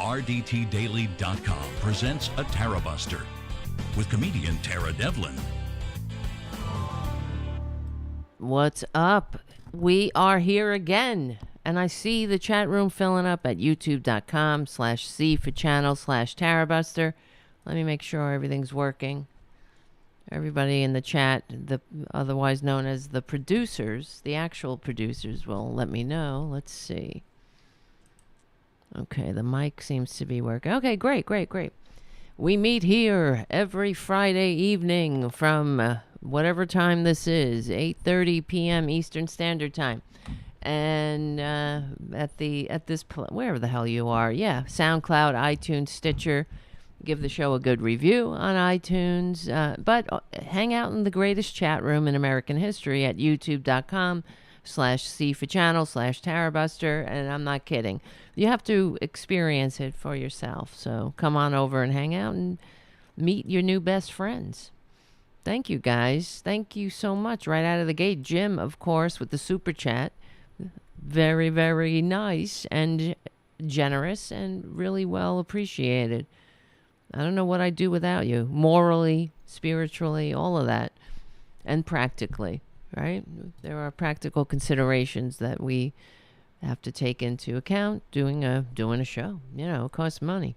RDTDaily.com presents a Tarabuster with comedian Tara Devlin. What's up? We are here again, and I see the chat room filling up at youtube.com/C for channel/Tarabuster. Let me make sure everything's working. Everybody in the chat, the otherwise known as the producers, the actual producers, will let me know. Let's see. Okay, the mic seems to be working. Okay, great. We meet here every Friday evening from whatever time this is, 8:30 p.m. Eastern Standard Time. And wherever the hell you are. Yeah, SoundCloud, iTunes, Stitcher. Give the show a good review on iTunes. But hang out in the greatest chat room in American history at youtube.com/C for channel/Tarabuster. And I'm not kidding. You have to experience it for yourself. So come on over and hang out and meet your new best friends. Thank you, guys. Thank you so much. Right out of the gate, Jim, of course, with the super chat. Very, very nice and generous and really well appreciated. I don't know what I'd do without you. Morally, spiritually, all of that. And practically, right? There are practical considerations that we have to take into account doing a show. You know, it costs money.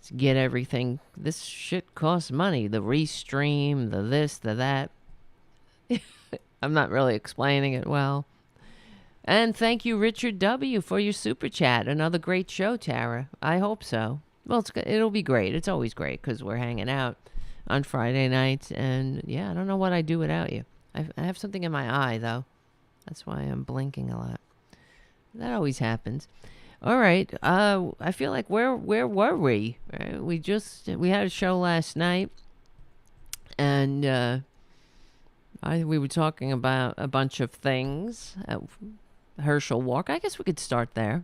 To get everything. This shit costs money. The restream, the this, the that. I'm not really explaining it well. And thank you, Richard W., for your super chat. Another great show, Tara. I hope so. Well, it'll be great. It's always great because we're hanging out on Friday nights. And, yeah, I don't know what I'd do without you. I have something in my eye, though. That's why I'm blinking a lot. That always happens. All right. I feel like where were we? Right? We had a show last night. And we were talking about a bunch of things. Herschel Walker. I guess we could start there.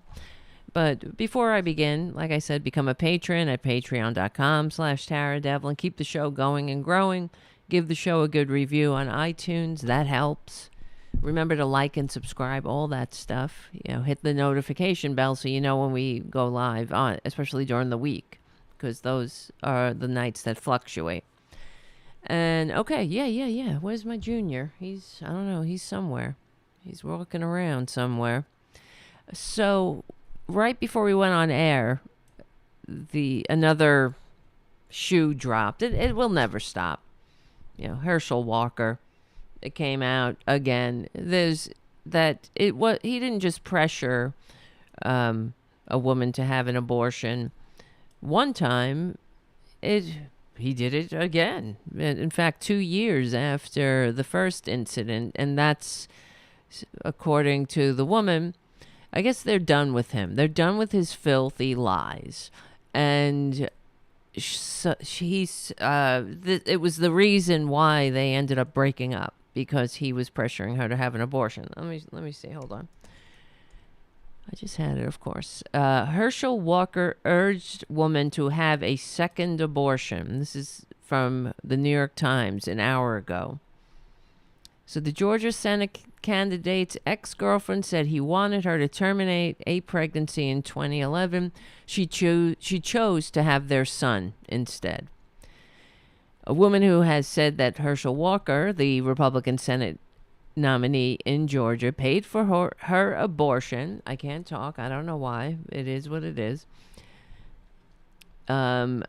But before I begin, like I said, become a patron at patreon.com/Tara Devlin. Keep the show going and growing. Give the show a good review on iTunes. That helps. Remember to like and subscribe, all that stuff. You know, hit the notification bell so you know when we go live, on, especially during the week, because those are the nights that fluctuate. And, okay, yeah. Where's my junior? I don't know, he's somewhere. He's walking around somewhere. So, right before we went on air, another shoe dropped. It will never stop. You know, Herschel Walker. It came out again. He didn't just pressure a woman to have an abortion one time. He did it again. In fact, 2 years after the first incident, and that's according to the woman. I guess they're done with him. They're done with his filthy lies, and it was the reason why they ended up breaking up. Because he was pressuring her to have an abortion. Let me see. Hold on. I just had it, of course. Herschel Walker urged woman to have a second abortion. This is from the New York Times an hour ago. So the Georgia Senate candidate's ex-girlfriend said he wanted her to terminate a pregnancy in 2011. She chose to have their son instead. A woman who has said that Herschel Walker, the Republican Senate nominee in Georgia, paid for her abortion. I can't talk. I don't know why. It is what it is. In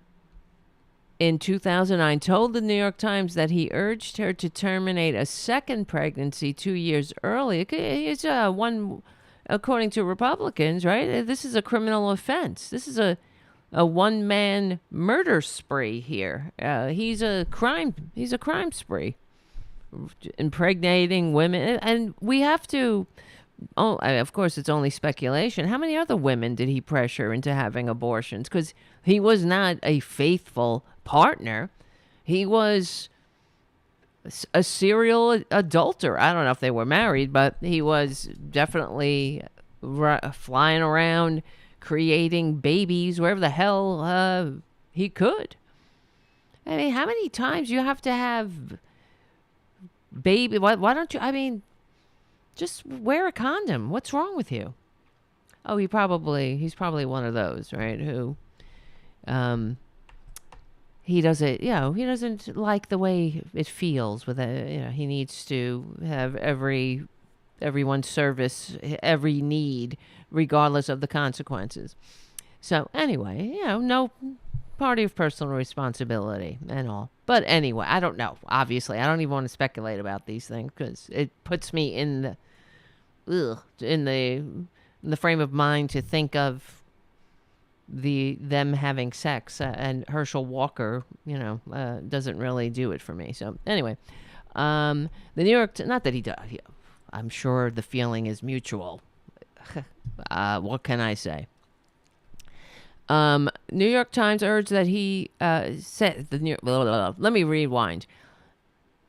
2009, told the New York Times that he urged her to terminate a second pregnancy 2 years earlier. It's one, according to Republicans, right? This is a criminal offense. This is a one-man murder spree here. He's a crime spree. Impregnating women. And we have to, of course, it's only speculation. How many other women did he pressure into having abortions? Because he was not a faithful partner. He was a serial adulterer. I don't know if they were married, but he was definitely flying around creating babies wherever the hell he could. I mean, how many times you have to have baby? Why don't you? I mean, just wear a condom. What's wrong with you? Oh, he's probably one of those, right? Who, um, he doesn't like the way it feels with it. He needs to have everyone's service, every need, regardless of the consequences. So anyway, no party of personal responsibility and all. But anyway, I don't know. Obviously, I don't even want to speculate about these things because it puts me in the frame of mind to think of them having sex, and Herschel Walker, doesn't really do it for me. So anyway, the New York, not that he does. I'm sure the feeling is mutual. What can I say? New York Times urged that he said let me rewind.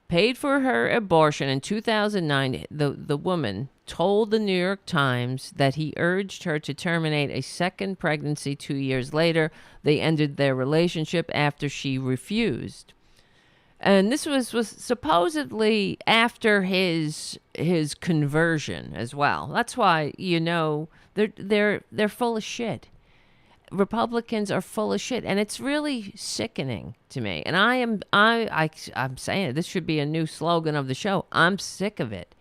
Paid for her abortion in 2009, the woman told the New York Times that he urged her to terminate a second pregnancy 2 years later. They ended their relationship after she refused. And this was supposedly after his conversion as well. That's why they're full of shit. Republicans are full of shit, and it's really sickening to me. And I'm saying it, this should be a new slogan of the show. I'm sick of it.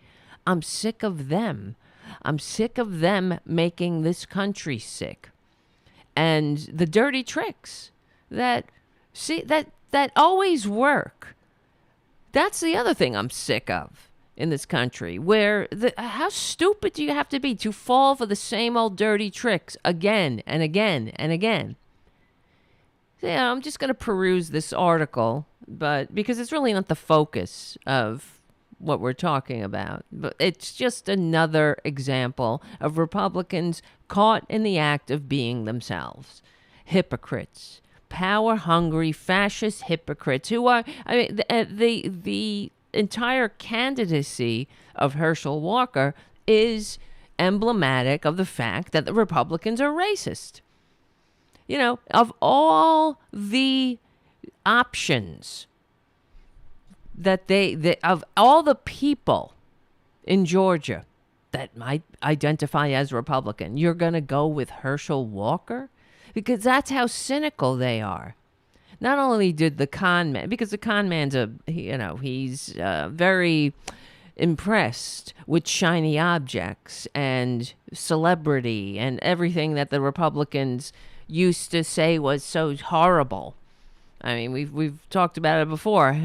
I'm sick of them. I'm sick of them making this country sick. And the dirty tricks that always work. That's the other thing I'm sick of in this country, where how stupid do you have to be to fall for the same old dirty tricks again and again and again? Yeah, I'm just going to peruse this article, but because it's really not the focus of what we're talking about. But it's just another example of Republicans caught in the act of being themselves. Hypocrites. Power-hungry, fascist hypocrites who are, the entire candidacy of Herschel Walker is emblematic of the fact that the Republicans are racist. Of all the options that of all the people in Georgia that might identify as Republican, you're going to go with Herschel Walker? Because that's how cynical they are. Not only did the con man, because the con man's he's very impressed with shiny objects and celebrity and everything that the Republicans used to say was so horrible. I mean, we've talked about it before.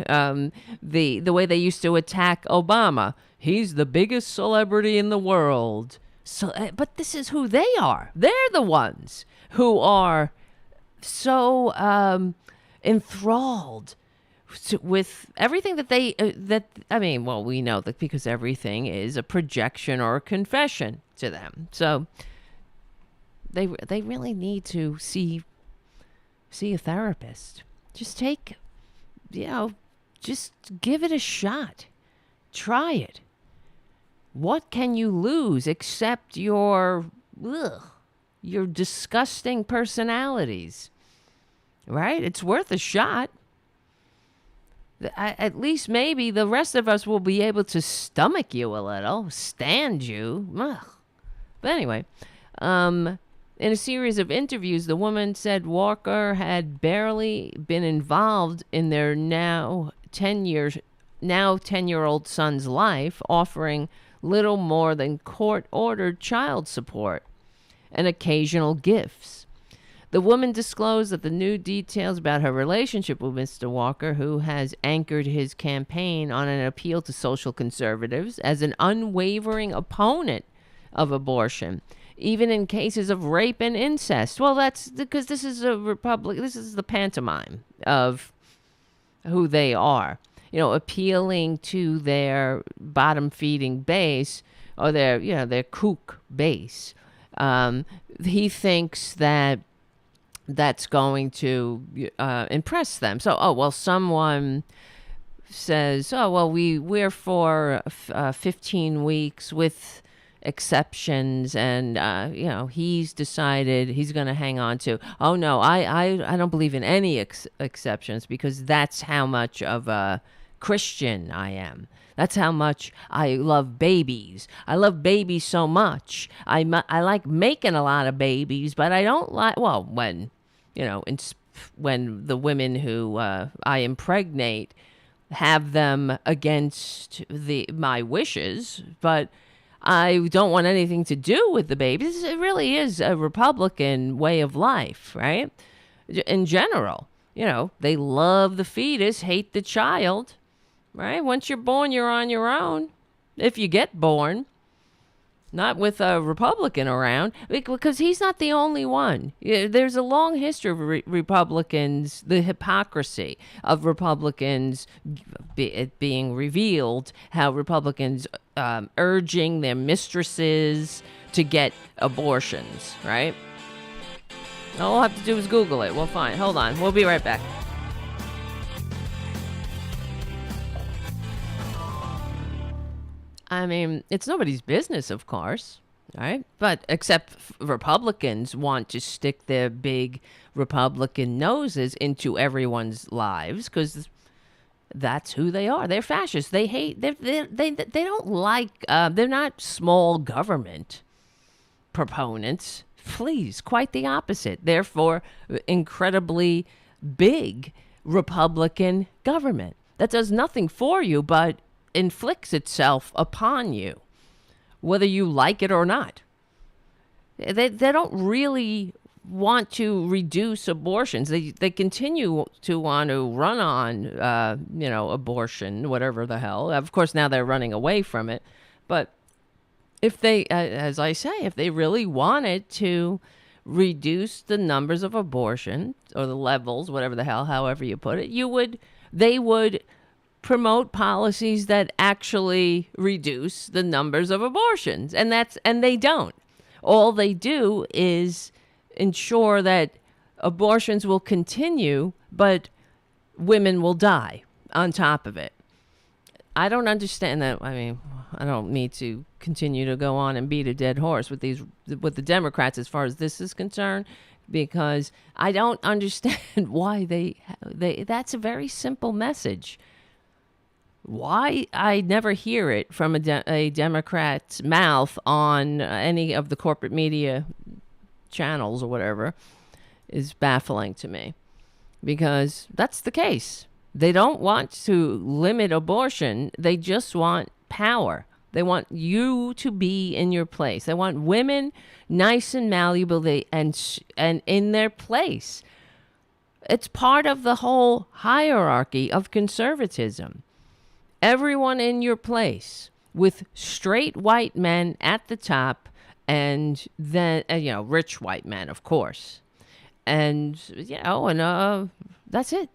The way they used to attack Obama. He's the biggest celebrity in the world. So, but this is who they are. They're the ones who are so enthralled with everything that we know that because everything is a projection or a confession to them. So they really need to see a therapist. Just just give it a shot. Try it. What can you lose except your disgusting personalities? Right? It's worth a shot. At least maybe the rest of us will be able to stomach you a little, stand you. Ugh. But anyway, in a series of interviews, the woman said Walker had barely been involved in their now 10-year-old son's life, offering little more than court-ordered child support and occasional gifts. The woman disclosed that the new details about her relationship with Mr. Walker, who has anchored his campaign on an appeal to social conservatives as an unwavering opponent of abortion, even in cases of rape and incest. Well, that's because this is a republic. This is the pantomime of who they are. Appealing to their bottom-feeding base or their kook base. He thinks that that's going to impress them. So, someone says, we're for 15 weeks with exceptions, and he's decided he's going to hang on to. Oh no, I don't believe in any exceptions because that's how much of a Christian I am. That's how much I love babies. I love babies so much. I like making a lot of babies, but I don't like, well, when, when the women who I impregnate have them against my wishes, but I don't want anything to do with the babies. It really is a Republican way of life, right? In general, they love the fetus, hate the child, right? Once you're born, you're on your own. If you get born, not with a Republican around, because he's not the only one. There's a long history of Republicans, the hypocrisy of Republicans it being revealed, how Republicans urging their mistresses to get abortions, right? All we'll have to do is Google it. We'll find. Hold on. We'll be right back. I mean, it's nobody's business, of course, right? But except Republicans want to stick their big Republican noses into everyone's lives because that's who they are. They're fascists. They hate. They don't like. They're not small government proponents. Please, quite the opposite. Therefore, incredibly big Republican government that does nothing for you but inflicts itself upon you, whether you like it or not. They don't really want to reduce abortions. They continue to want to run on, abortion, whatever the hell. Of course, now they're running away from it. But if they, as I say, if they really wanted to reduce the numbers of abortion or the levels, whatever the hell, however you put it, they would promote policies that actually reduce the numbers of abortions. And they don't. All they do is ensure that abortions will continue, but women will die on top of it. I don't understand that. I mean, I don't need to continue to go on and beat a dead horse with the Democrats as far as this is concerned, because I don't understand why they that's a very simple message. Why I never hear it from a Democrat's mouth on any of the corporate media channels or whatever is baffling to me, because that's the case. They don't want to limit abortion. They just want power. They want you to be in your place. They want women nice and malleable and in their place. It's part of the whole hierarchy of conservatism. Everyone in your place, with straight white men at the top, and then rich white men, of course, and that's it.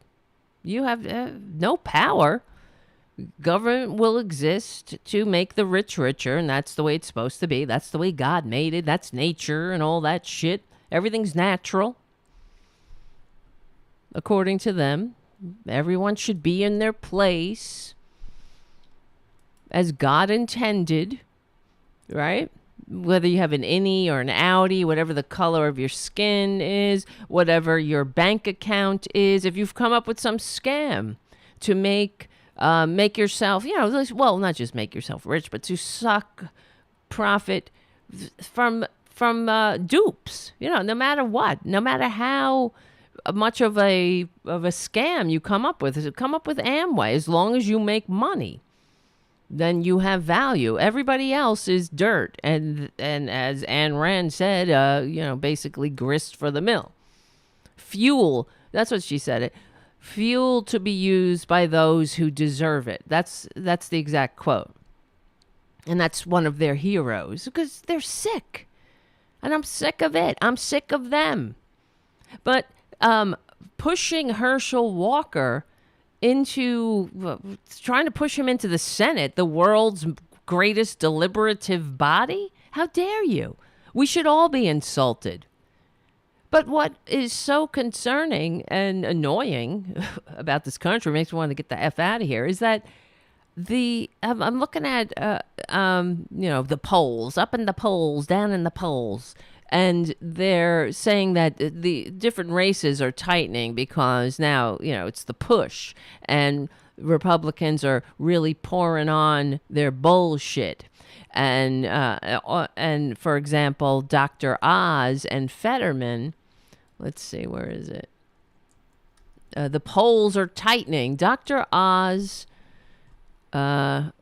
You have no power. Government will exist to make the rich richer, and that's the way it's supposed to be. That's the way God made it. That's nature and all that shit. Everything's natural. According to them, everyone should be in their place as God intended, right? Whether you have an innie or an outie, whatever the color of your skin is, whatever your bank account is, if you've come up with some scam to make yourself, well, not just make yourself rich, but to suck profit from dupes, no matter what, no matter how much of a scam you come up with Amway, as long as you make money, then you have value. Everybody else is dirt. And as Ayn Rand said, basically grist for the mill. Fuel. That's what she said. Fuel to be used by those who deserve it. That's the exact quote. And that's one of their heroes, because they're sick. And I'm sick of it. I'm sick of them. But pushing Herschel Walker trying to push him into the Senate, the world's greatest deliberative body? How dare you? We should all be insulted. But what is so concerning and annoying about this country, makes me want to get the F out of here, is that I'm looking at, the polls, up in the polls, down in the polls, And they're saying that the different races are tightening because now, it's the push. And Republicans are really pouring on their bullshit. And for example, Dr. Oz and Fetterman, let's see, where is it? The polls are tightening. Dr. Oz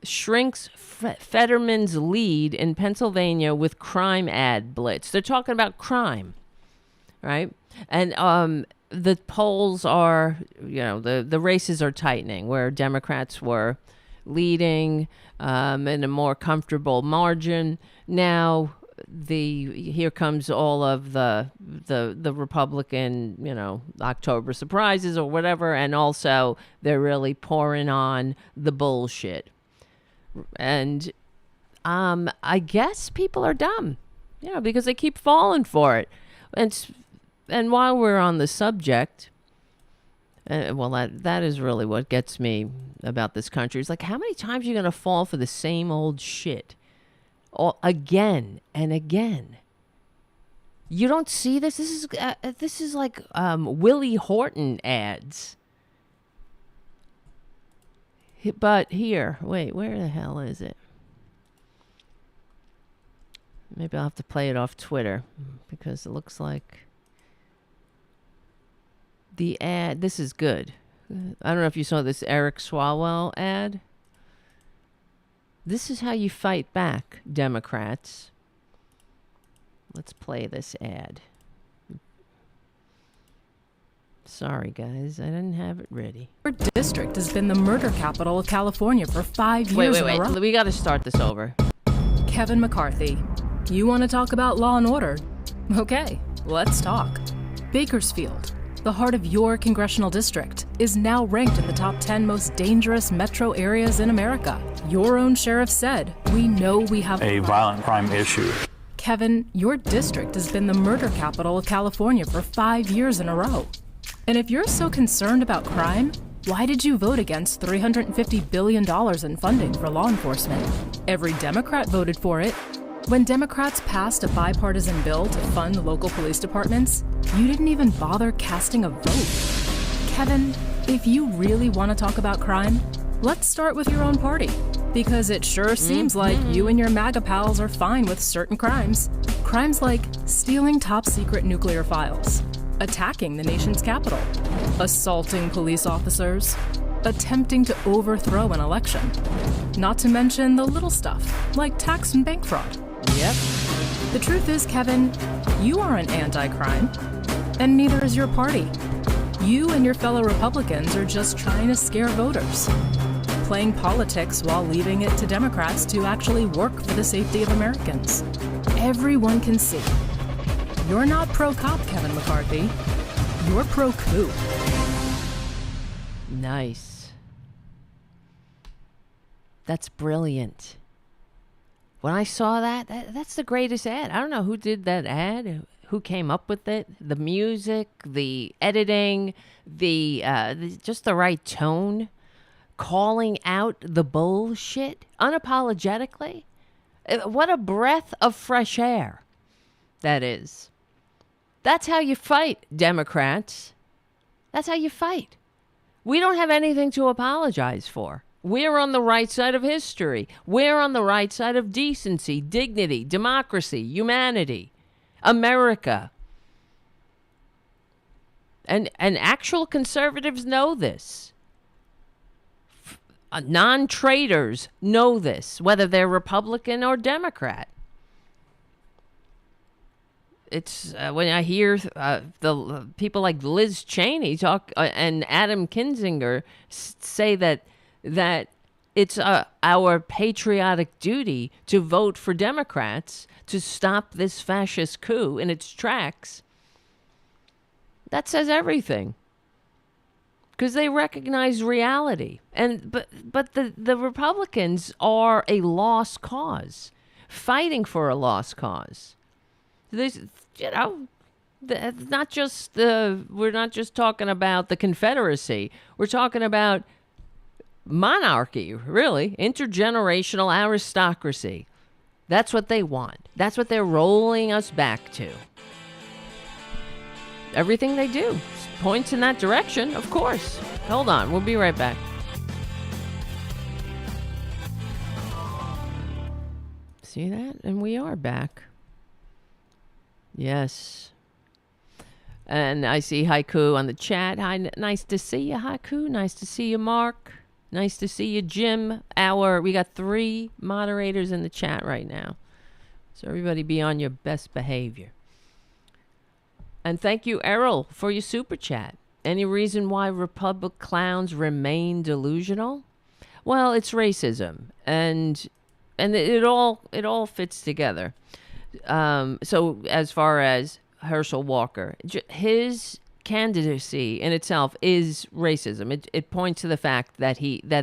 shrinks Fetterman's lead in Pennsylvania with crime ad blitz. They're talking about crime, right? And the polls are, the races are tightening, where Democrats were leading in a more comfortable margin. Now here comes all of the Republican, October surprises or whatever, and also they're really pouring on the bullshit. And I guess people are dumb, because they keep falling for it. And while we're on the subject, that is really what gets me about this country. It's like, how many times are you going to fall for the same old shit? Again and again. You don't see this? This is like Willie Horton ads. But here, wait, where the hell is it? Maybe I'll have to play it off Twitter because it looks like the ad. This is good. I don't know if you saw this Eric Swalwell ad. This is how you fight back, Democrats. Let's play this ad. Sorry, guys. I didn't have it ready. Your district has been the murder capital of California for 5 years in a row. Wait. We got to start this over. Kevin McCarthy, you want to talk about law and order? Okay, let's talk. Bakersfield, the heart of your congressional district, is now ranked in the top 10 most dangerous metro areas in America. Your own sheriff said, we know we have a violent crime issue. Kevin, your district has been the murder capital of California for 5 years in a row. And if you're so concerned about crime, why did you vote against $350 billion in funding for law enforcement? Every Democrat voted for it. When Democrats passed a bipartisan bill to fund local police departments, you didn't even bother casting a vote. Kevin, if you really want to talk about crime, let's start with your own party. Because it sure seems like you and your MAGA pals are fine with certain crimes. Crimes like stealing top-secret nuclear files, attacking the nation's capital, assaulting police officers, attempting to overthrow an election. Not to mention the little stuff, like tax and bank fraud. Yep. The truth is, Kevin, you aren't anti-crime, and neither is your party. You and your fellow Republicans are just trying to scare voters, playing politics while leaving it to Democrats to actually work for the safety of Americans. Everyone can see. You're not pro-cop, Kevin McCarthy. You're pro-coup. Nice. That's brilliant. When I saw that's the greatest ad. I don't know who did that ad, who came up with it, the music, the editing, just the right tone, calling out the bullshit unapologetically. What a breath of fresh air that is. That's how you fight, Democrats. That's how you fight. We don't have anything to apologize for. We're on the right side of history. We're on the right side of decency, dignity, democracy, humanity, America. And actual conservatives know this. Non-traitors know this, whether they're Republican or Democrat. It's when I hear the people like Liz Cheney talk and Adam Kinzinger say that it's our patriotic duty to vote for Democrats to stop this fascist coup in its tracks. That says everything. Because they recognize reality. But the Republicans are a lost cause, fighting for a lost cause. There's, not just we're not just talking about the Confederacy. We're talking about monarchy, really, intergenerational aristocracy. That's what they want. That's what they're rolling us back to. Everything they do points in that direction, of course. Hold on, we'll be right back. See that? And we are back. Yes. And I see Haiku on the chat. Hi, nice to see you, Haiku. Nice to see you, Mark. Nice to see you, Jim. We got 3 moderators in the chat right now. So everybody be on your best behavior. And thank you, Errol, for your super chat. Any reason why Republic clowns remain delusional? Well, it's racism, and it all fits together. So as far as Herschel Walker, his candidacy in itself is racism. It points to the fact that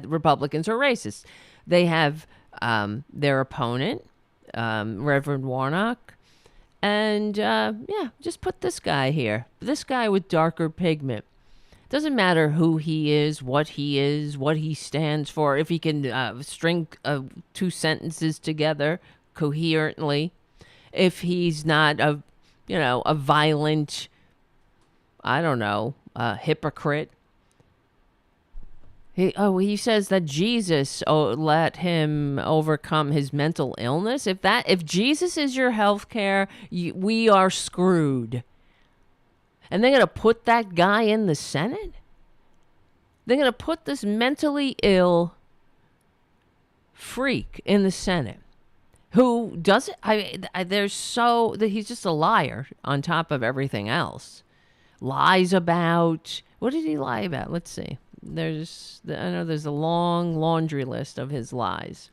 Republicans are racist. They have their opponent, Reverend Warnock, and just put this guy here. This guy with darker pigment. Doesn't matter who he is, what he stands for. If he can string 2 sentences together coherently, if he's not a violent, hypocrite. He says that Jesus let him overcome his mental illness. If Jesus is your health care, we are screwed. And they're going to put that guy in the Senate? They're going to put this mentally ill freak in the Senate who doesn't, he's just a liar on top of everything else. Lies about, what did he lie about? Let's see. I know there's a long laundry list of his lies.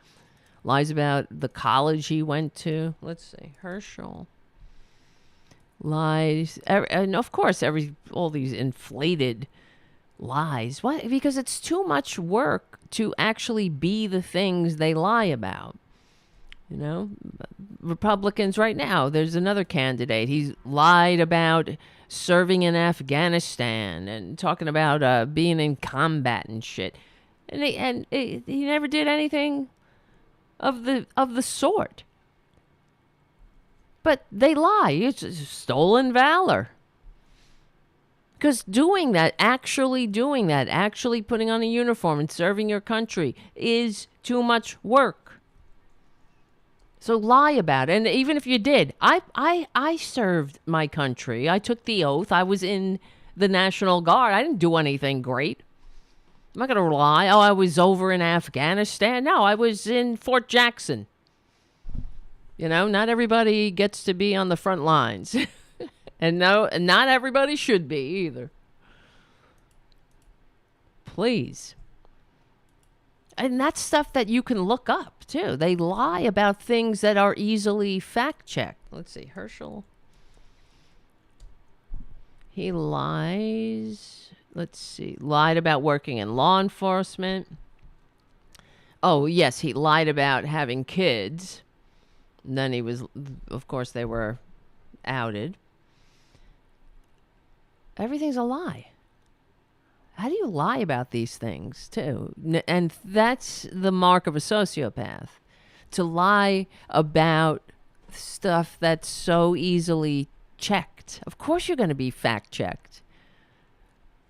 Lies about the college he went to. Let's see. Herschel. Lies, and of course, all these inflated lies. Why? Because it's too much work to actually be the things they lie about. Republicans right now, there's another candidate. He's lied about serving in Afghanistan and talking about being in combat and shit. And he never did anything of the sort. But they lie. It's stolen valor. Because actually putting on a uniform and serving your country is too much work. So lie about it. And even if you did, I served my country. I took the oath. I was in the National Guard. I didn't do anything great. I'm not going to lie. I was over in Afghanistan. No, I was in Fort Jackson. Not everybody gets to be on the front lines. And not everybody should be either. Please. And that's stuff that you can look up, too. They lie about things that are easily fact-checked. Let's see. Herschel. He lies. Let's see. Lied about working in law enforcement. Oh, yes. He lied about having kids. And then of course, they were outed. Everything's a lie. How do you lie about these things, too? And that's the mark of a sociopath. To lie about stuff that's so easily checked. Of course you're going to be fact-checked.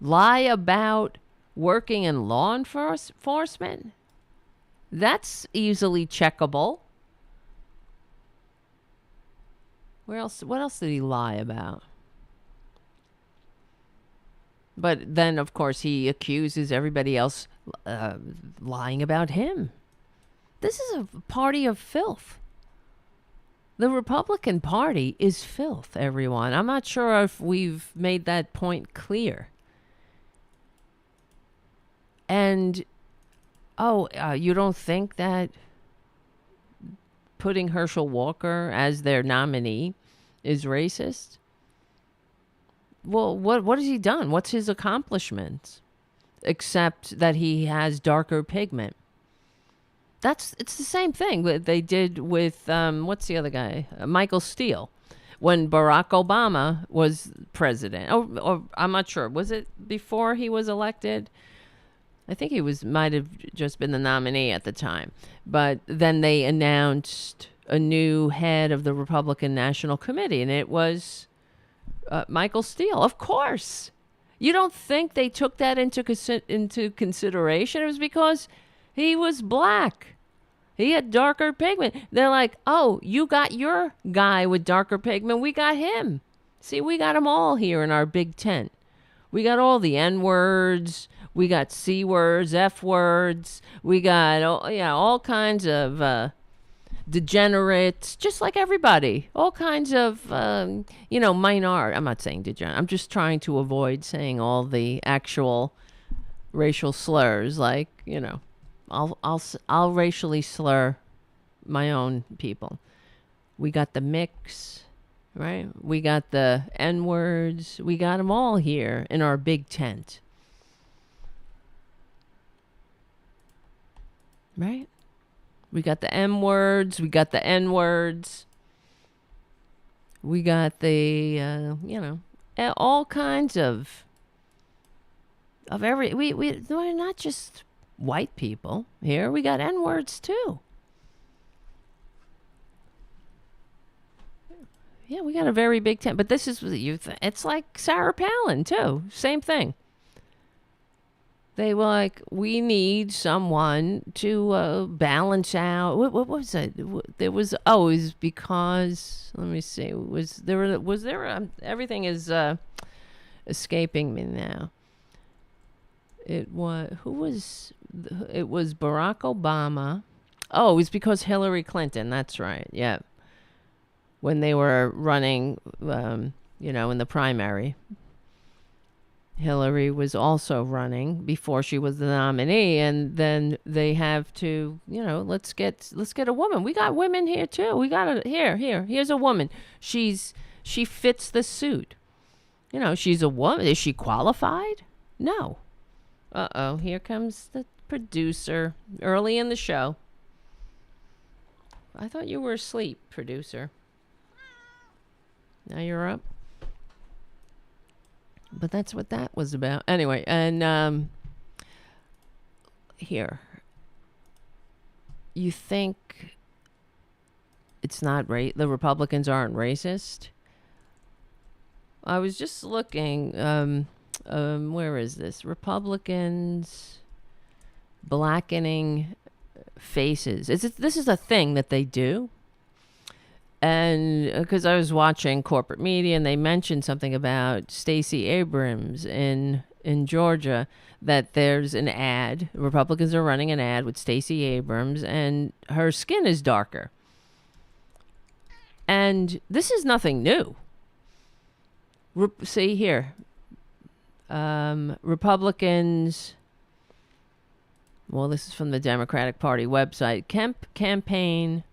Lie about working in law enforcement? That's easily checkable. What else did he lie about? But then, of course, he accuses everybody else lying about him. This is a party of filth. The Republican Party is filth, everyone. I'm not sure if we've made that point clear. And, you don't think that putting Herschel Walker as their nominee is racist? Well, what has he done? What's his accomplishments? Except that he has darker pigment. It's the same thing they did with, what's the other guy? Michael Steele. When Barack Obama was president. Or I'm not sure. Was it before he was elected? I think he might have just been the nominee at the time. But then they announced a new head of the Republican National Committee, and it was Michael Steele. Of course. You don't think they took that into consideration? It was because he was black. He had darker pigment. They're like, oh, you got your guy with darker pigment. We got him. See, we got them all here in our big tent. We got all the N-words. We got C-words, F-words. We got all kinds of degenerates, just like everybody. All kinds of, minority. I'm not saying degenerate. I'm just trying to avoid saying all the actual racial slurs, like, I'll racially slur my own people. We got the mix, right? We got the N-words. We got them all here in our big tent. Right? We got the M-words. We got the N-words. We got the, all kinds of we're not just white people here. We got N-words too. Yeah, we got a very big tent. But this is the youth. It's like Sarah Palin too. Same thing. They were like, we need someone to balance out. What was it? There was it was because, let me see. Everything is escaping me now. It was Barack Obama. Oh, it was because Hillary Clinton. That's right. Yeah. When they were running, in the primary. Hillary was also running before she was the nominee, and then they have to, let's get a woman. We got women here too. We got here's a woman. She fits the suit. She's a woman. Is she qualified? No. Here comes the producer early in the show. I thought you were asleep, producer. Now you're up. But that's what that was about. Anyway, and here. You think it's not the Republicans aren't racist? I was just looking, where is this? Republicans blackening faces. This is a thing that they do. And because I was watching corporate media and they mentioned something about Stacey Abrams in Georgia, that there's an ad. Republicans are running an ad with Stacey Abrams and her skin is darker. And this is nothing new. See here. Republicans. Well, this is from the Democratic Party website. Kemp campaign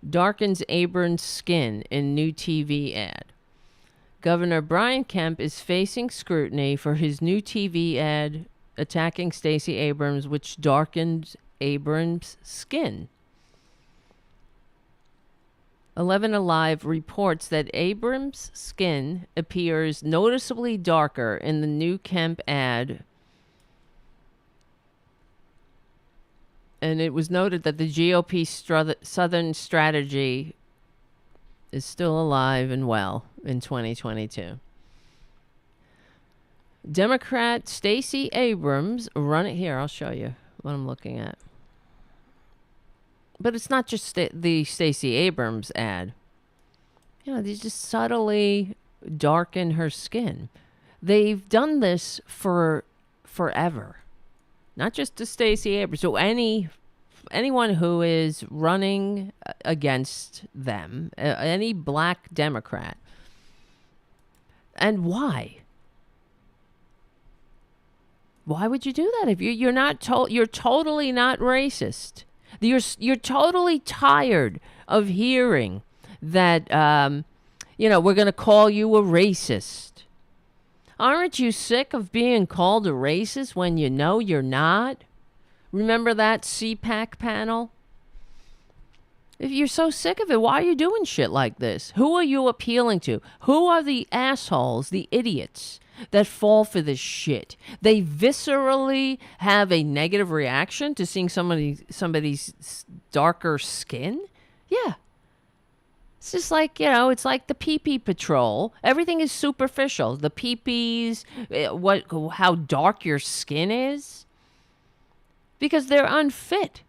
darkens Abrams' skin in new TV ad. Governor Brian Kemp is facing scrutiny for his new TV ad attacking Stacey Abrams, which darkens Abrams' skin. 11 Alive reports that Abrams' skin appears noticeably darker in the new Kemp ad. And it was noted that the GOP Southern strategy is still alive and well in 2022. Democrat Stacey Abrams running here. I'll show you what I'm looking at. But it's not just the Stacey Abrams ad. They just subtly darken her skin. They've done this for forever. Not just to Stacey Abrams. So anyone who is running against them, any black Democrat. And why? Why would you do that if you're not you're totally not racist? You're totally tired of hearing that we're going to call you a racist. Aren't you sick of being called a racist when you know you're not? Remember that CPAC panel? If you're so sick of it, why are you doing shit like this? Who are you appealing to? Who are the assholes, the idiots that fall for this shit? They viscerally have a negative reaction to seeing somebody's darker skin? Yeah. It's just like, it's like the pee-pee patrol. Everything is superficial. The pee-pees, how dark your skin is. Because they're unfit.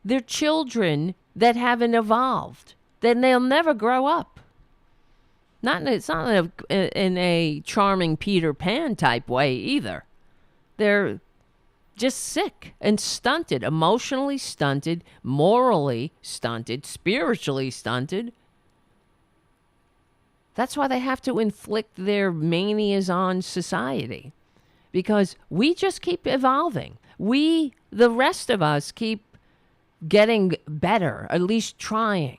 They're children that haven't evolved. Then they'll never grow up. It's not in a charming Peter Pan type way either. They're just sick and stunted, emotionally stunted, morally stunted, spiritually stunted. That's why they have to inflict their manias on society, because we just keep evolving. The rest of us, keep getting better, at least trying.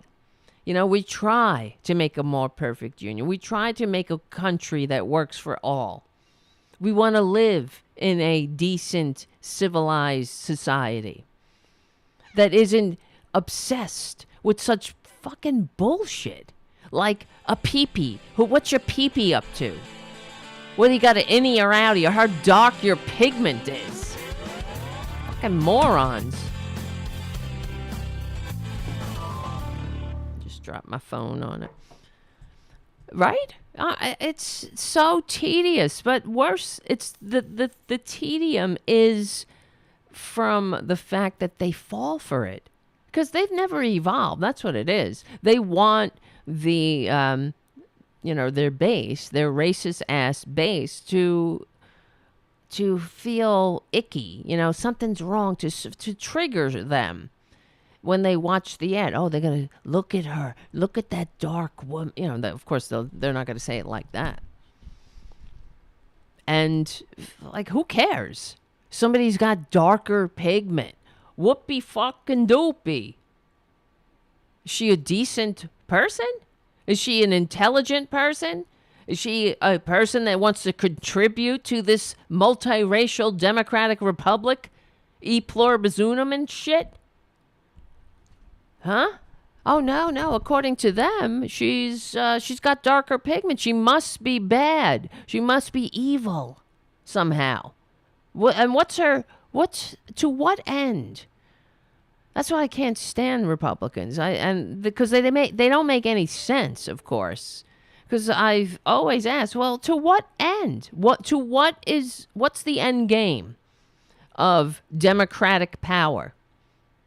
We try to make a more perfect union. We try to make a country that works for all. We want to live in a decent, civilized society that isn't obsessed with such fucking bullshit. Like a pee-pee. What's your pee-pee up to? What do you got, an innie or outie, or how dark your pigment is? Fucking morons. Just dropped my phone on it. Right? It's so tedious, but worse, it's the tedium is from the fact that they fall for it, because they've never evolved. That's what it is. They want their base, their racist ass base, to feel icky. Something's wrong, to trigger them. When they watch the ad, they're going to look at her. Look at that dark woman. Of course, they're not going to say it like that. And, who cares? Somebody's got darker pigment. Whoopie fucking doopie. Is she a decent person? Is she an intelligent person? Is she a person that wants to contribute to this multiracial democratic republic? E pluribus unum and shit? Huh? Oh, no. According to them, she's got darker pigment. She must be bad. She must be evil somehow. And to what end? That's why I can't stand Republicans. Because they don't make any sense, of course. Because I've always asked, well, to what end? What's the end game of democratic power?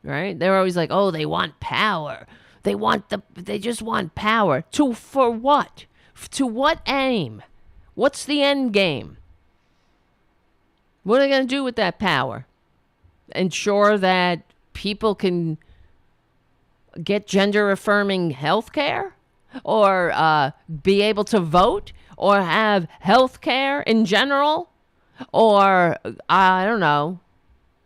Right? They're always like, they want power. They just want power. For what? To what aim? What's the end game? What are they going to do with that power? Ensure that people can get gender affirming health care? Or be able to vote? Or have health care in general? Or, I don't know,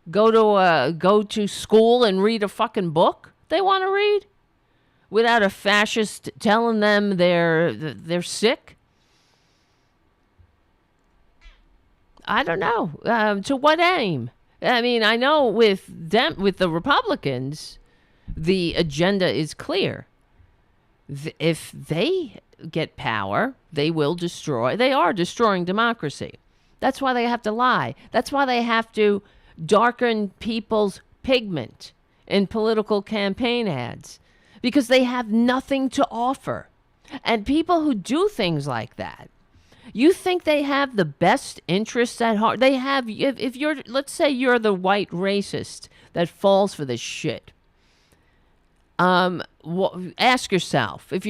go to school and read a fucking book they want to read without a fascist telling them they're sick? I don't know. To what aim? I mean, I know with the Republicans, the agenda is clear. If they get power, they are destroying democracy. That's why they have to lie. That's why they have to darken people's pigment in political campaign ads, because they have nothing to offer. And people who do things like that, you think they have the best interests at heart? They have. If you're, let's say you're the white racist that falls for this shit. Ask yourself if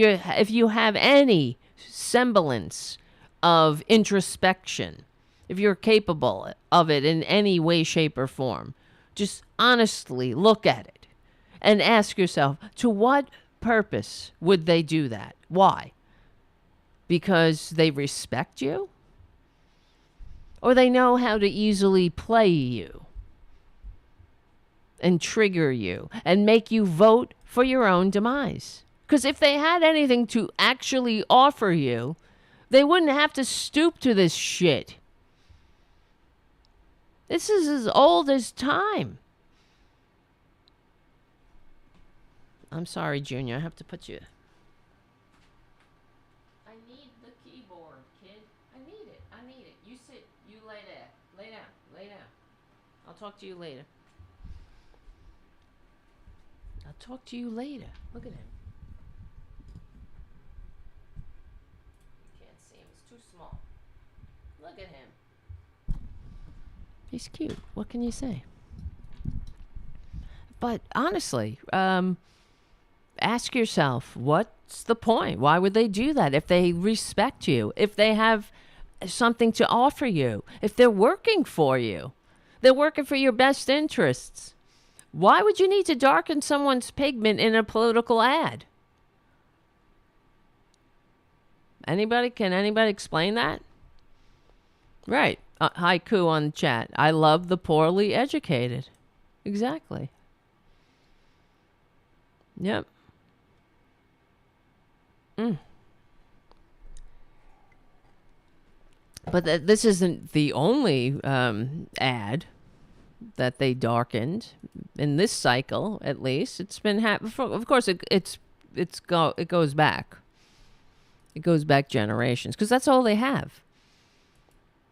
you have any semblance of introspection, if you're capable of it in any way, shape, or form. Just honestly look at it and ask yourself, to what purpose would they do that? Why? Because they respect you? Or they know how to easily play you and trigger you and make you vote for your own demise? Because if they had anything to actually offer you, they wouldn't have to stoop to this shit. This is as old as time. I'm sorry, Junior. I have to put you... I need the keyboard, kid. I need it. You sit. You lay there. Lay down. I'll talk to you later. Look at him. too small. Look at him. He's cute. What can you say? But honestly, ask yourself, what's the point? Why would they do that? If they respect you, if they have something to offer you, if they're working for you, they're working for your best interests. Why would you need to darken someone's pigment in a political ad? Can anybody explain that? Right. Hi, Coup on the chat. I love the poorly educated. Exactly. Yep. But this isn't the only ad that they darkened in this cycle. At least it's been of course, it goes back. It goes back generations because that's all they have.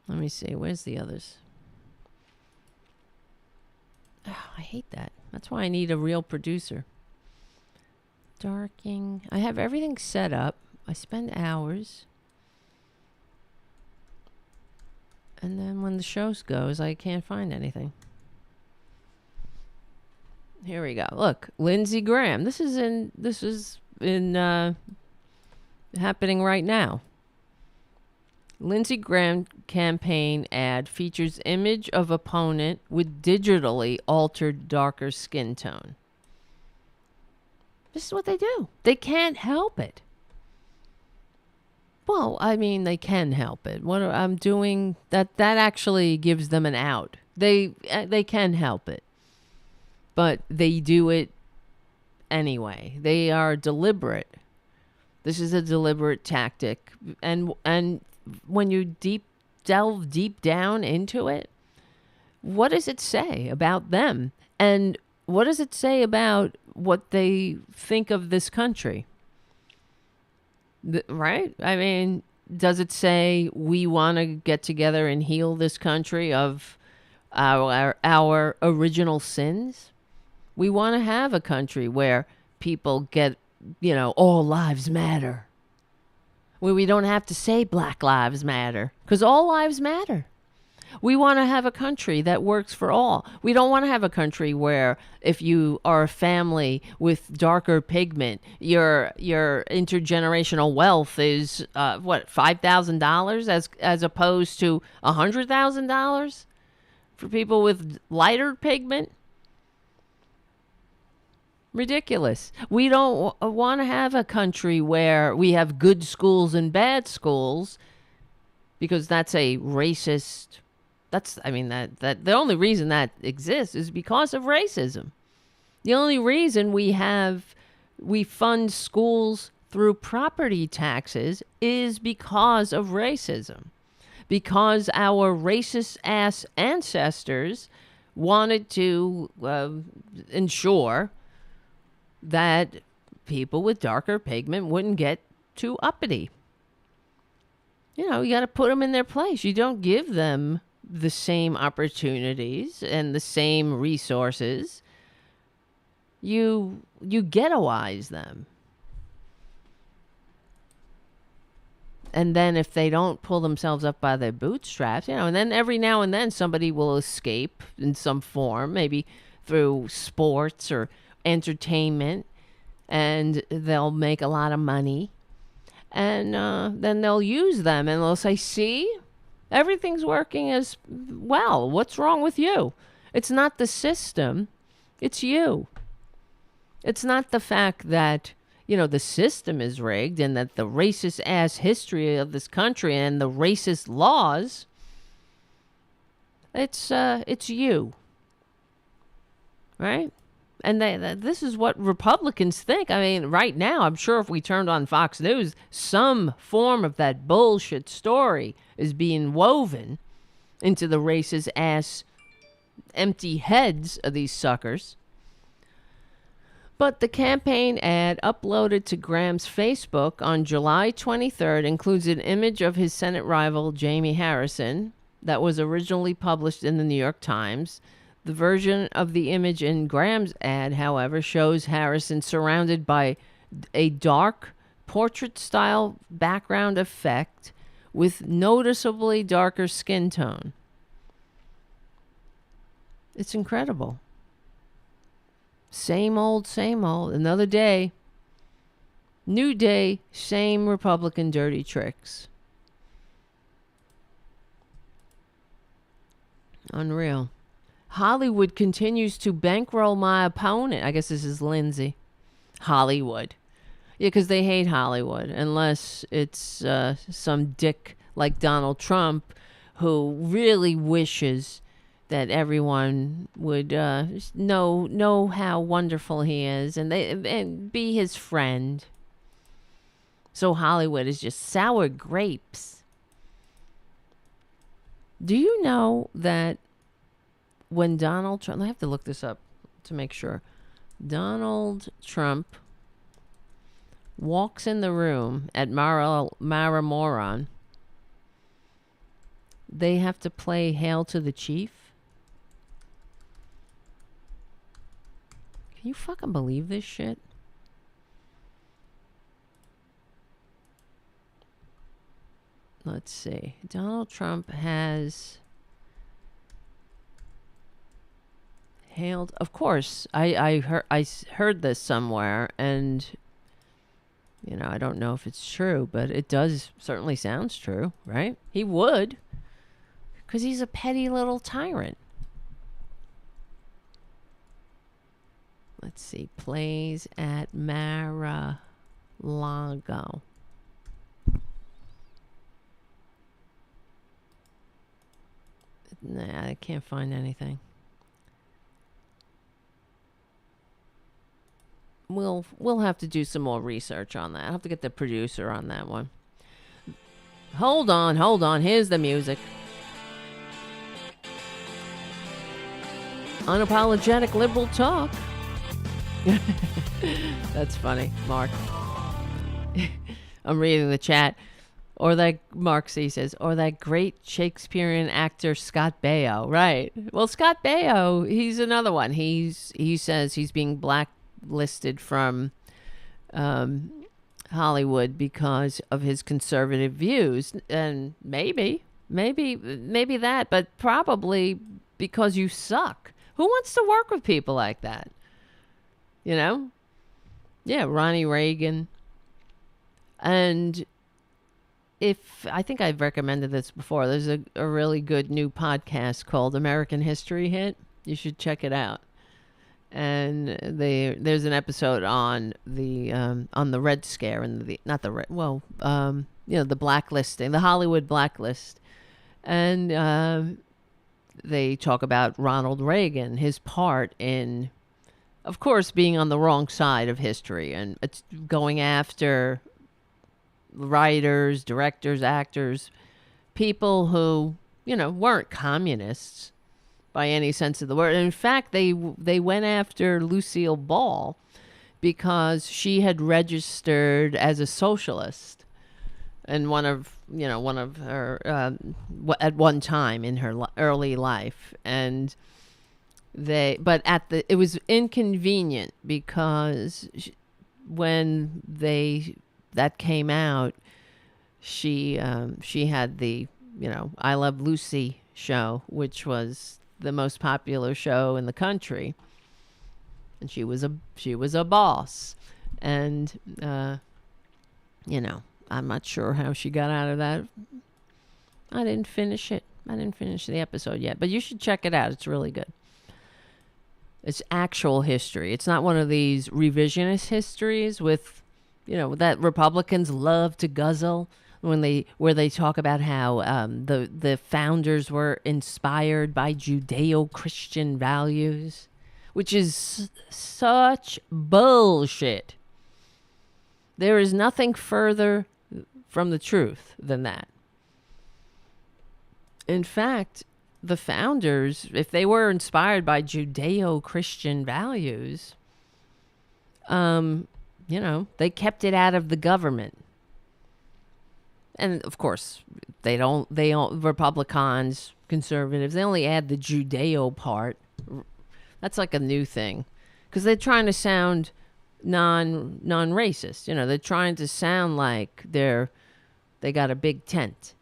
Let me see. Where's the others? Oh, I hate that. That's why I need a real producer. Darking. I have everything set up. I spend hours. And then when the show goes, I can't find anything. Here we go. Look, Lindsey Graham. This is in happening right now. Lindsey Graham campaign ad features image of opponent with digitally altered darker skin tone. This is what they do. They can't help it. Well, I mean, they can help it. What I'm doing, that actually gives them an out. They can help it. But they do it anyway. They are deliberate. This is a deliberate tactic. And when you delve deep down into it, what does it say about them? And what does it say about what they think of this country? Right? I mean, does it say we want to get together and heal this country of our original sins? We want to have a country where people get, all lives matter. Where we don't have to say Black Lives Matter, because all lives matter. We want to have a country that works for all. We don't want to have a country where if you are a family with darker pigment, your intergenerational wealth is $5,000 as opposed to $100,000 for people with lighter pigment. Ridiculous. We don't want to have a country where we have good schools and bad schools, because that's a racist. That the only reason that exists is because of racism. The only reason we fund schools through property taxes is because of racism. Because our racist ass ancestors wanted to ensure that people with darker pigment wouldn't get too uppity. You got to put them in their place. You don't give them the same opportunities and the same resources. You ghettoize them. And then if they don't pull themselves up by their bootstraps, and then every now and then somebody will escape in some form, maybe through sports or entertainment, and they'll make a lot of money, and then they'll use them and they'll say, see, everything's working as well. What's wrong with you? It's not the system, it's you. It's not the fact that the system is rigged and that the racist ass history of this country and the racist laws. It's you, right? And this is what Republicans think. I mean, right now, I'm sure if we turned on Fox News, some form of that bullshit story is being woven into the racist ass empty heads of these suckers. But the campaign ad uploaded to Graham's Facebook on July 23rd includes an image of his Senate rival, Jamie Harrison, that was originally published in the New York Times. The version of the image in Graham's ad, however, shows Harrison surrounded by a dark portrait-style background effect with noticeably darker skin tone. It's incredible. Same old, same old. Another day. New day, same Republican dirty tricks. Unreal. Hollywood continues to bankroll my opponent. I guess this is Lindsay. Hollywood. Yeah, because they hate Hollywood, unless it's some dick like Donald Trump who really wishes that everyone would know how wonderful he is and be his friend. So Hollywood is just sour grapes. Do you know that when Donald Trump... I have to look this up to make sure. Donald Trump walks in the room at Maramoron. They have to play Hail to the Chief. Can you fucking believe this shit? Let's see. Donald Trump has hailed. Of course, I heard this somewhere, and I don't know if it's true, but it does certainly sounds true, right? He would, because he's a petty little tyrant. Let's see. Plays at Mar-a-Lago. Nah, I can't find anything. We'll have to do some more research on that. I'll have to get the producer on that one. Hold on. Here's the music. Unapologetic liberal talk. That's funny, Mark. I'm reading the chat. Or that, Mark C says, or that great Shakespearean actor Scott Baio. Right. Well, Scott Baio, he's another one. He says he's being blacklisted from Hollywood because of his conservative views. And maybe that, but probably because you suck. Who wants to work with people like that? Yeah, Ronnie Reagan. And I think I've recommended this before. There's a really good new podcast called American History Hit. You should check it out. And there's an episode on the Red Scare and the blacklisting, the Hollywood blacklist, and they talk about Ronald Reagan, his part in, of course, being on the wrong side of history, and it's going after writers, directors, actors, people who, weren't communists by any sense of the word. And in fact, they went after Lucille Ball because she had registered as a socialist in one of her at one time in her early life. And it was inconvenient because when that came out, she had the I Love Lucy show, which was the most popular show in the country, and she was a boss, and I'm not sure how she got out of that. I didn't finish it. I didn't finish the episode yet, but you should check it out. It's really good. It's actual history. It's not one of these revisionist histories with that Republicans love to guzzle where they talk about how the founders were inspired by Judeo-Christian values, which is such bullshit. There is nothing further from the truth than that. In fact, the founders, if they were inspired by Judeo-Christian values, they kept it out of the government. And of course, they don't, Republicans, conservatives, they only add the Judeo part. That's like a new thing. Because they're trying to sound non-racist. They're trying to sound like they got a big tent.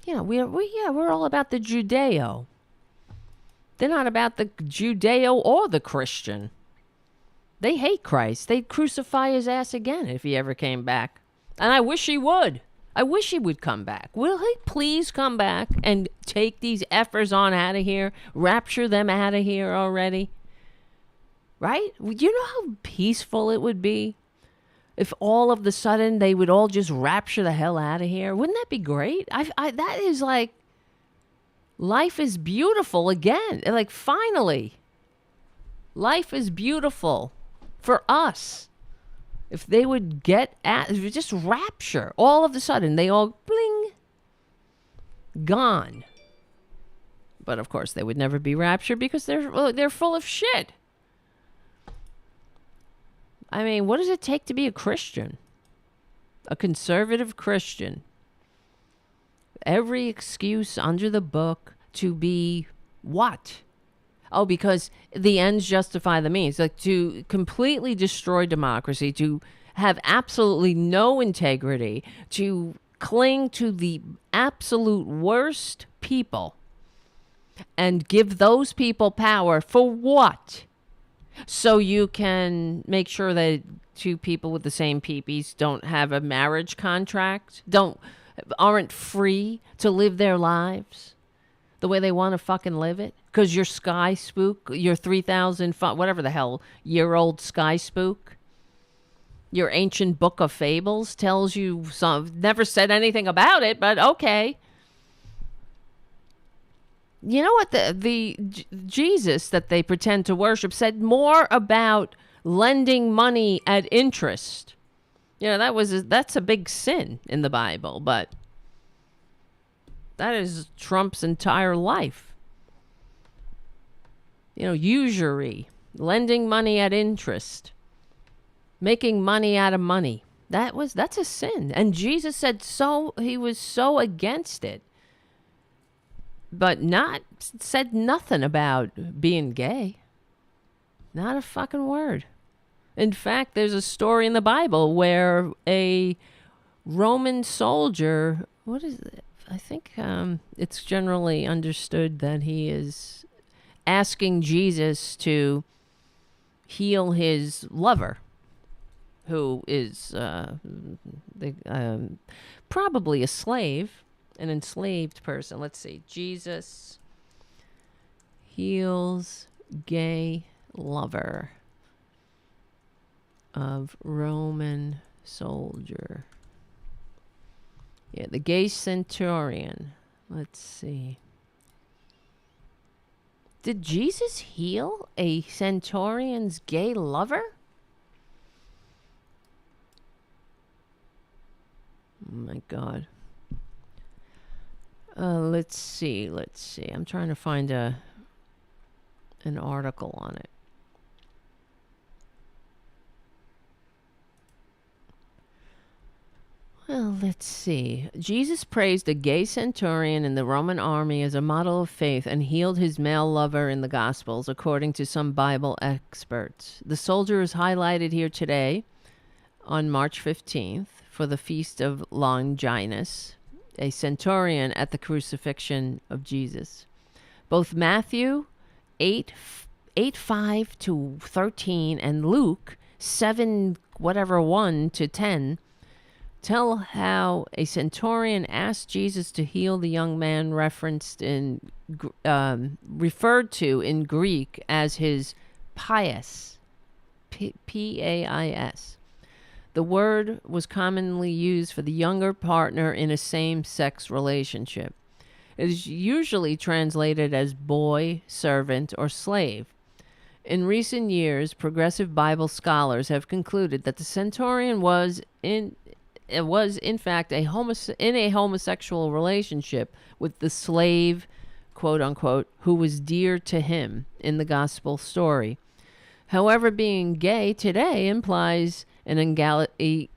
we're all about the Judeo. They're not about the Judeo or the Christian. They hate Christ. They'd crucify his ass again if he ever came back. And I wish he would. I wish he would come back. Will he please come back and take these effers on out of here? Rapture them out of here already? Right? You know how peaceful it would be if all of the sudden they would all just rapture the hell out of here? Wouldn't that be great? That is like, life is beautiful again. Like, finally, life is beautiful for us. If they would just rapture, all of a sudden, they all bling, gone. But of course, they would never be raptured because they're full of shit. I mean, what does it take to be a Christian? A conservative Christian. Every excuse under the book to be what? Oh, because the ends justify the means. Like, to completely destroy democracy, to have absolutely no integrity, to cling to the absolute worst people and give those people power for what? So you can make sure that two people with the same peepees don't have a marriage contract, aren't free to live their lives the way they want to fucking live it? Because your sky spook, your 3,000, whatever the hell, year-old sky spook, your ancient book of fables tells you never said anything about it, but okay. You know what? The Jesus that they pretend to worship said more about lending money at interest. You know, that's a big sin in the Bible, but that is Trump's entire life. You know, usury, lending money at interest, making money out of money. That's a sin. And Jesus said he was so against it, but said nothing about being gay. Not a fucking word. In fact, there's a story in the Bible where a Roman soldier, what is it? I think it's generally understood that he is asking Jesus to heal his lover, who is probably a slave, an enslaved person. Let's see. Jesus heals gay lover of Roman soldier. Yeah, the gay centurion. Let's see. Did Jesus heal a centurion's gay lover? Oh my God. Let's see. I'm trying to find an article on it. Well, let's see. Jesus praised a gay centurion in the Roman army as a model of faith and healed his male lover in the Gospels, according to some Bible experts. The soldier is highlighted here today on March 15th for the Feast of Longinus, a centurion at the crucifixion of Jesus. Both Matthew 8:5 to 13 and Luke 1 to 10 tell how a centurion asked Jesus to heal the young man referred to in Greek as his pious, P-A-I-S. The word was commonly used for the younger partner in a same-sex relationship. It is usually translated as boy, servant, or slave. In recent years, progressive Bible scholars have concluded that the centurion was in fact in a homosexual relationship with the slave, quote unquote, who was dear to him in the gospel story. However, being gay today implies an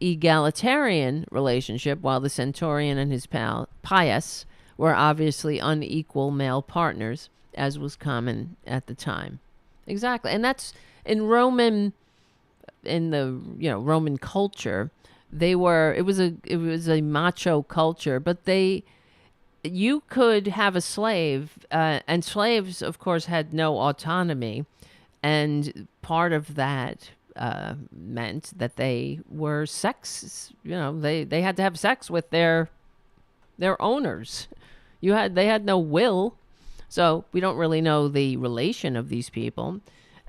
egalitarian relationship, while the centurion and his pal pious were obviously unequal male partners, as was common at the time. Exactly, and that's in Roman culture. It was a macho culture, but you could have a slave, and slaves, of course, had no autonomy. And part of that meant that they were they had to have sex with their owners. They had no will. So we don't really know the relation of these people.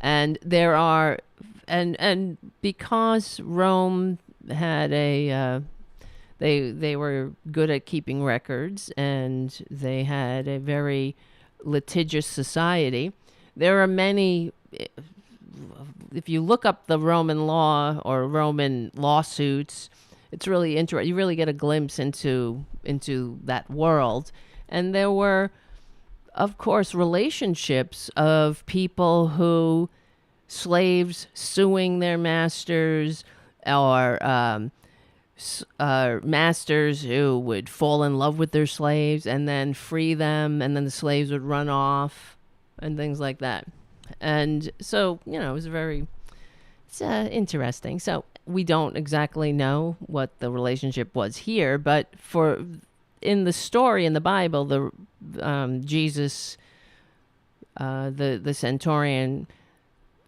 And there are, and because Rome had they were good at keeping records, and they had a very litigious society. There are many, if you look up the Roman law or Roman lawsuits, it's really interesting. You really get a glimpse into that world. And there were, of course, relationships of people who, slaves suing their masters, or masters who would fall in love with their slaves and then free them, and then the slaves would run off and things like that. And so, it was it's interesting. So we don't exactly know what the relationship was here, but in the story in the Bible, Jesus, the centurion,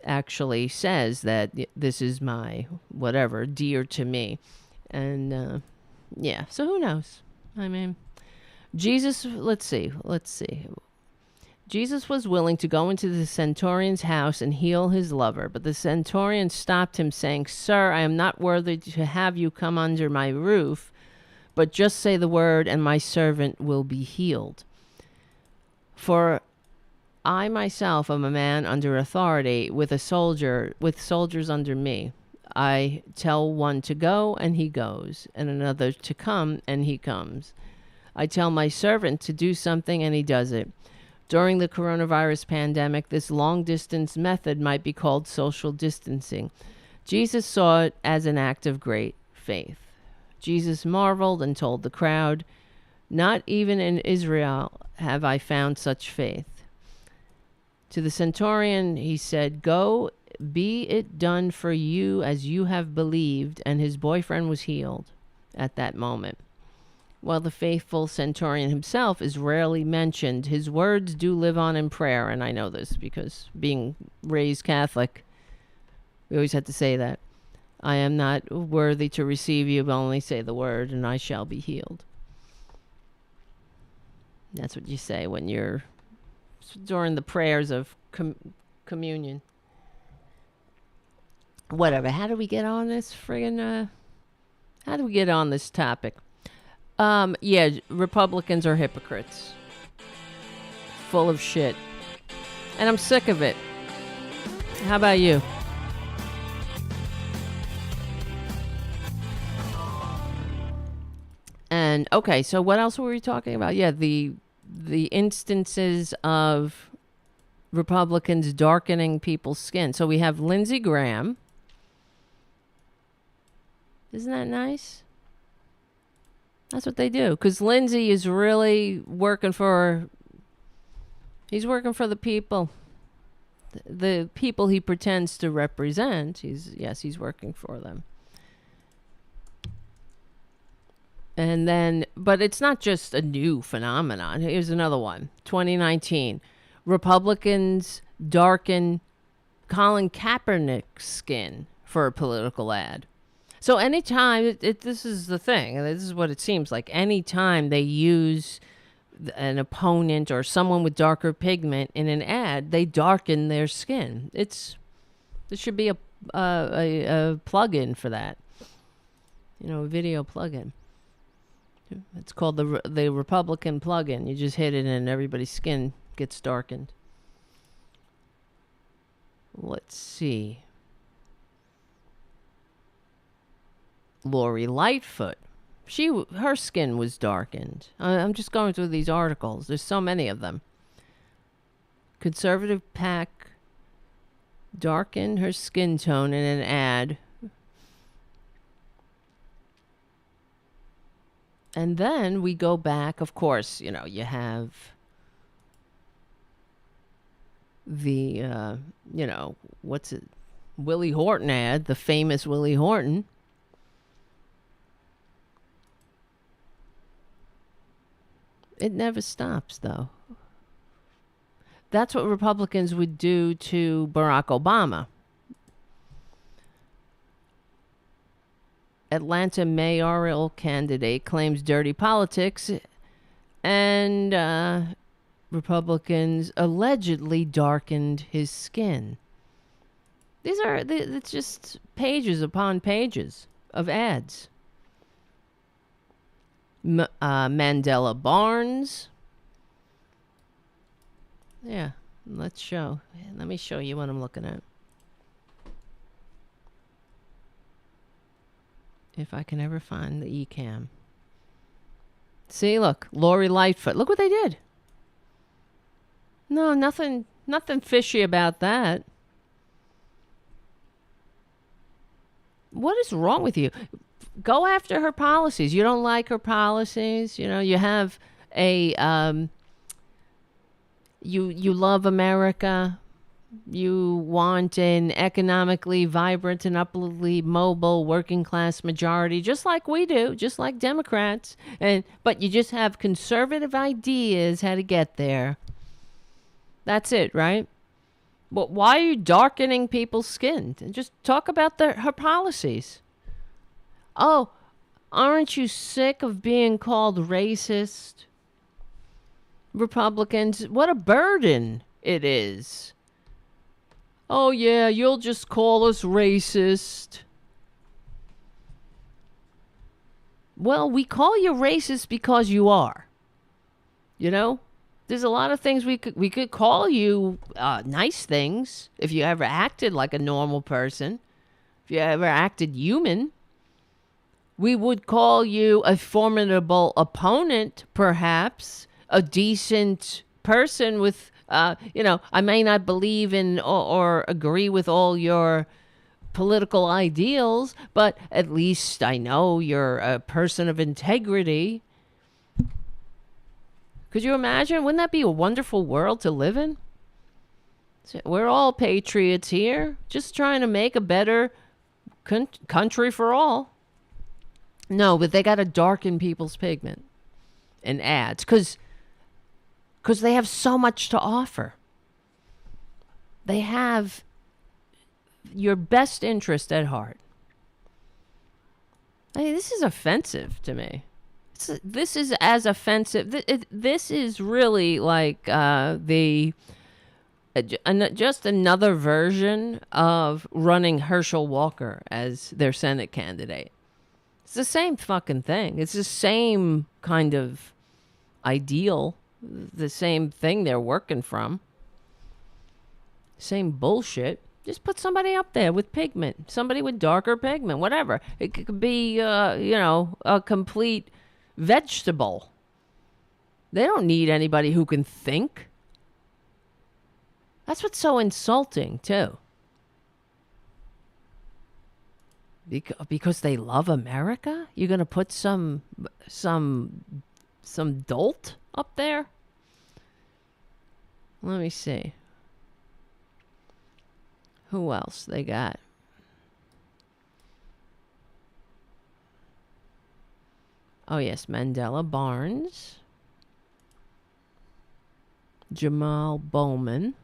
actually says that this is my whatever dear to me. And so who knows? I mean, Jesus, let's see. Jesus was willing to go into the centurion's house and heal his lover, but the centurion stopped him, saying, "Sir, I am not worthy to have you come under my roof, but just say the word and my servant will be healed. For I myself am a man under authority with soldiers under me. I tell one to go, and he goes, and another to come, and he comes. I tell my servant to do something, and he does it." During the coronavirus pandemic, this long-distance method might be called social distancing. Jesus saw it as an act of great faith. Jesus marveled and told the crowd, "Not even in Israel have I found such faith." To the centurion, he said, "Go, be it done for you as you have believed," and his boyfriend was healed at that moment. While the faithful centurion himself is rarely mentioned, his words do live on in prayer, and I know this because being raised Catholic, we always had to say that. "I am not worthy to receive you, but only say the word, and I shall be healed." That's what you say when you're during the prayers of communion. Whatever. How do we get on this friggin'? How do we get on this topic? Republicans are hypocrites. Full of shit. And I'm sick of it. How about you? And okay, so what else were we talking about? Yeah, the instances of Republicans darkening people's skin. So we have Lindsey Graham. Isn't that nice? That's what they do. Because Lindsey is really working for the people. The people he pretends to represent. He's working for them. And then, but it's not just a new phenomenon. Here's another one. 2019. Republicans darken Colin Kaepernick's skin for a political ad. So anytime, this is the thing, and this is what it seems like, anytime they use an opponent or someone with darker pigment in an ad, they darken their skin. There should be a plug-in for that. A video plug-in. It's called the Republican plug-in. You just hit it and everybody's skin gets darkened. Let's see. Lori Lightfoot. Her skin was darkened. I'm just going through these articles. There's so many of them. Conservative PAC darkened her skin tone in an ad. And then we go back, of course, you have the, what's it? Willie Horton ad, the famous Willie Horton. It never stops, though. That's what Republicans would do to Barack Obama. Atlanta mayoral candidate claims dirty politics, and Republicans allegedly darkened his skin. It's just pages upon pages of ads. Mandela Barnes. Yeah, let me show you what I'm looking at. If I can ever find the eCam. See, look, Lori Lightfoot. Look what they did. No, nothing fishy about that. What is wrong with you? Go after her policies. You don't like her policies. You know, you have a, you love America. You want an economically vibrant and upwardly mobile working class majority, just like we do, just like Democrats. But you just have conservative ideas how to get there. That's it, right? But why are you darkening people's skin? Just talk about her policies. Oh, aren't you sick of being called racist? Republicans, what a burden it is. Oh, yeah, you'll just call us racist. Well, we call you racist because you are. You know? There's a lot of things we could call you nice things if you ever acted like a normal person. If you ever acted human. We would call you a formidable opponent, perhaps. A decent person with... I may not believe in or agree with all your political ideals, but at least I know you're a person of integrity. Could you imagine? Wouldn't that be a wonderful world to live in? We're all patriots here, just trying to make a better country for all. No, but they got to darken people's pigment in ads because they have so much to offer. They have your best interest at heart. I mean, this is offensive to me. This is as offensive. This is really like just another version of running Herschel Walker as their Senate candidate. It's the same fucking thing. It's the same kind of ideal. The same thing they're working from. Same bullshit. Just put somebody up there with pigment. Somebody with darker pigment. Whatever. It could be, a complete vegetable. They don't need anybody who can think. That's what's so insulting, too. Because they love America? You're going to put some dolt up there? Let me see. Who else they got? Oh, yes, Mandela Barnes. Jamal Bowman.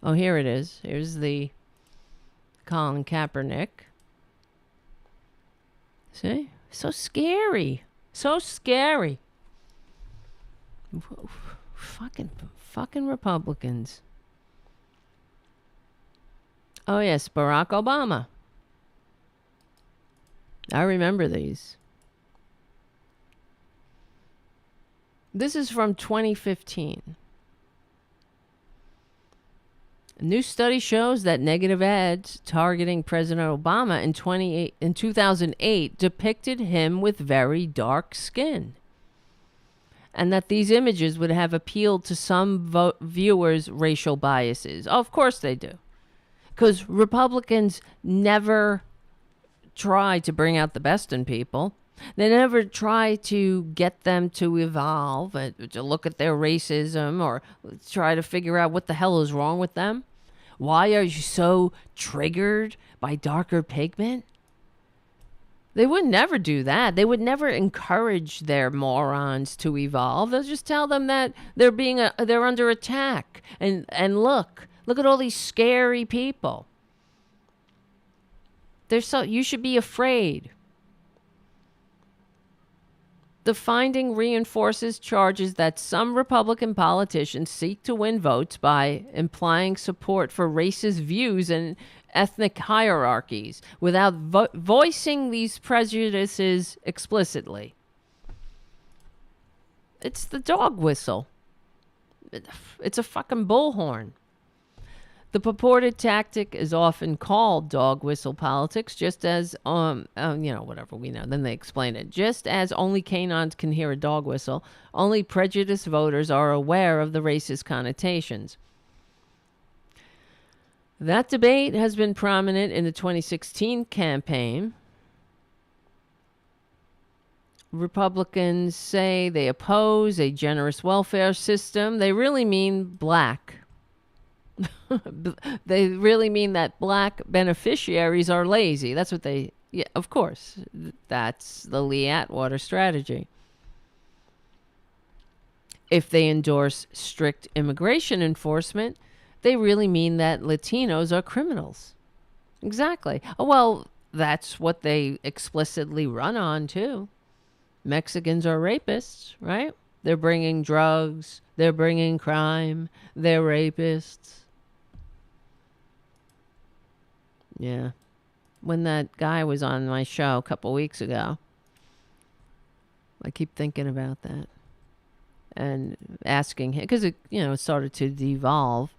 Oh, here it is. Here's the Colin Kaepernick. See? So scary. So scary. Fucking Republicans. Oh, yes, Barack Obama. I remember these. This is from 2015. A new study shows that negative ads targeting President Obama in 2008 depicted him with very dark skin. And that these images would have appealed to some viewers' racial biases. Oh, of course they do. Because Republicans never try to bring out the best in people. They never try to get them to evolve, to look at their racism or try to figure out what the hell is wrong with them. Why are you so triggered by darker pigment? They would never do that. They would never encourage their morons to evolve. They'll just tell them that they're under attack. And look at all these scary people. You should be afraid. The finding reinforces charges that some Republican politicians seek to win votes by implying support for racist views and ethnic hierarchies without voicing these prejudices explicitly. It's the dog whistle. It's a fucking bullhorn. The purported tactic is often called dog whistle politics, just as, whatever we know. Then they explain it. Just as only canines can hear a dog whistle, only prejudiced voters are aware of the racist connotations. That debate has been prominent in the 2016 campaign. Republicans say they oppose a generous welfare system. They really mean black. They really mean that black beneficiaries are lazy. That's what yeah, of course. That's the Lee Atwater strategy. If they endorse strict immigration enforcement, they really mean that Latinos are criminals. Exactly. Oh, well, that's what they explicitly run on, too. Mexicans are rapists, right? They're bringing drugs. They're bringing crime. They're rapists. Yeah. When that guy was on my show a couple weeks ago, I keep thinking about that and asking him, because it started to devolve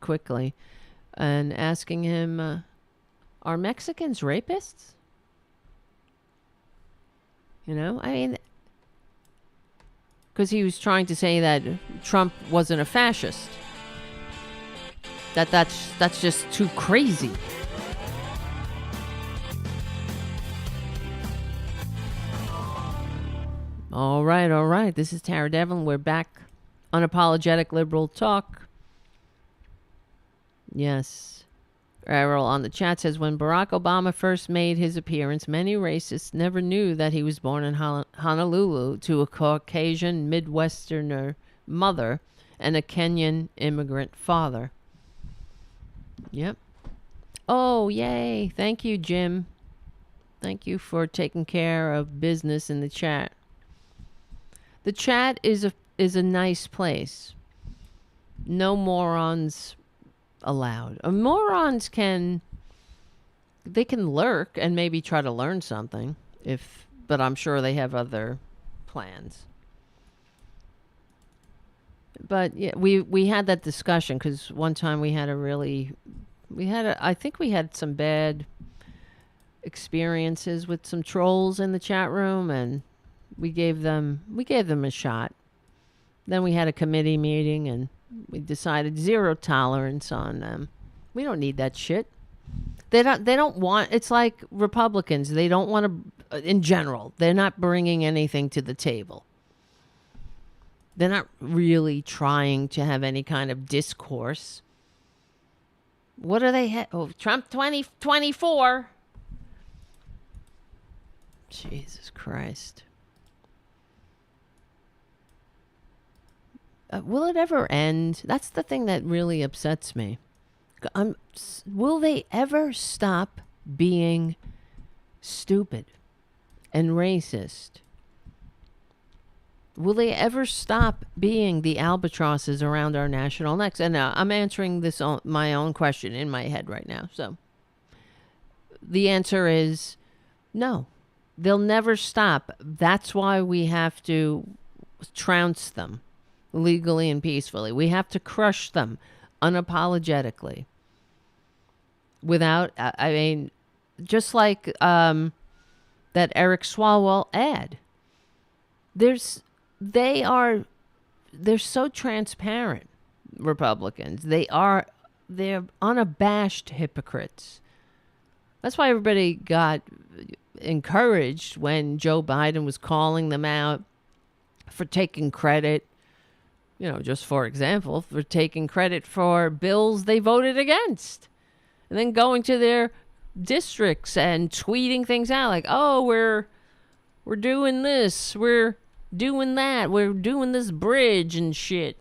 quickly, and asking him, are Mexicans rapists? Because he was trying to say that Trump wasn't a fascist. That's just too crazy. All right. This is Tara Devlin. We're back. Unapologetic liberal talk. Yes. Errol on the chat says, when Barack Obama first made his appearance, many racists never knew that he was born in Honolulu to a Caucasian Midwesterner mother and a Kenyan immigrant father. Yep. Oh, yay. Thank you, Jim. Thank you for taking care of business in the chat. The chat is a nice place. No morons allowed. Morons can lurk and maybe try to learn something, but I'm sure they have other plans. But yeah, we had that discussion because one time I think we had some bad experiences with some trolls in the chat room, and we gave them a shot. Then we had a committee meeting and we decided zero tolerance on them. We don't need that shit. They don't want, it's like Republicans. They don't want to, in general, they're not bringing anything to the table. They're not really trying to have any kind of discourse. What do they Trump 2024. Jesus Christ. Will it ever end? That's the thing that really upsets me. Will they ever stop being stupid and racist? Will they ever stop being the albatrosses around our national necks? And I'm answering this on my own question in my head right now. So the answer is no. They'll never stop. That's why we have to trounce them legally and peacefully. We have to crush them unapologetically. Without, just like that Eric Swalwell ad. They're so transparent, Republicans. They're unabashed hypocrites. That's why everybody got encouraged when Joe Biden was calling them out for taking credit, just for example, for taking credit for bills they voted against. And then going to their districts and tweeting things out like, oh, we're doing this, we're doing that, we're doing this bridge and shit.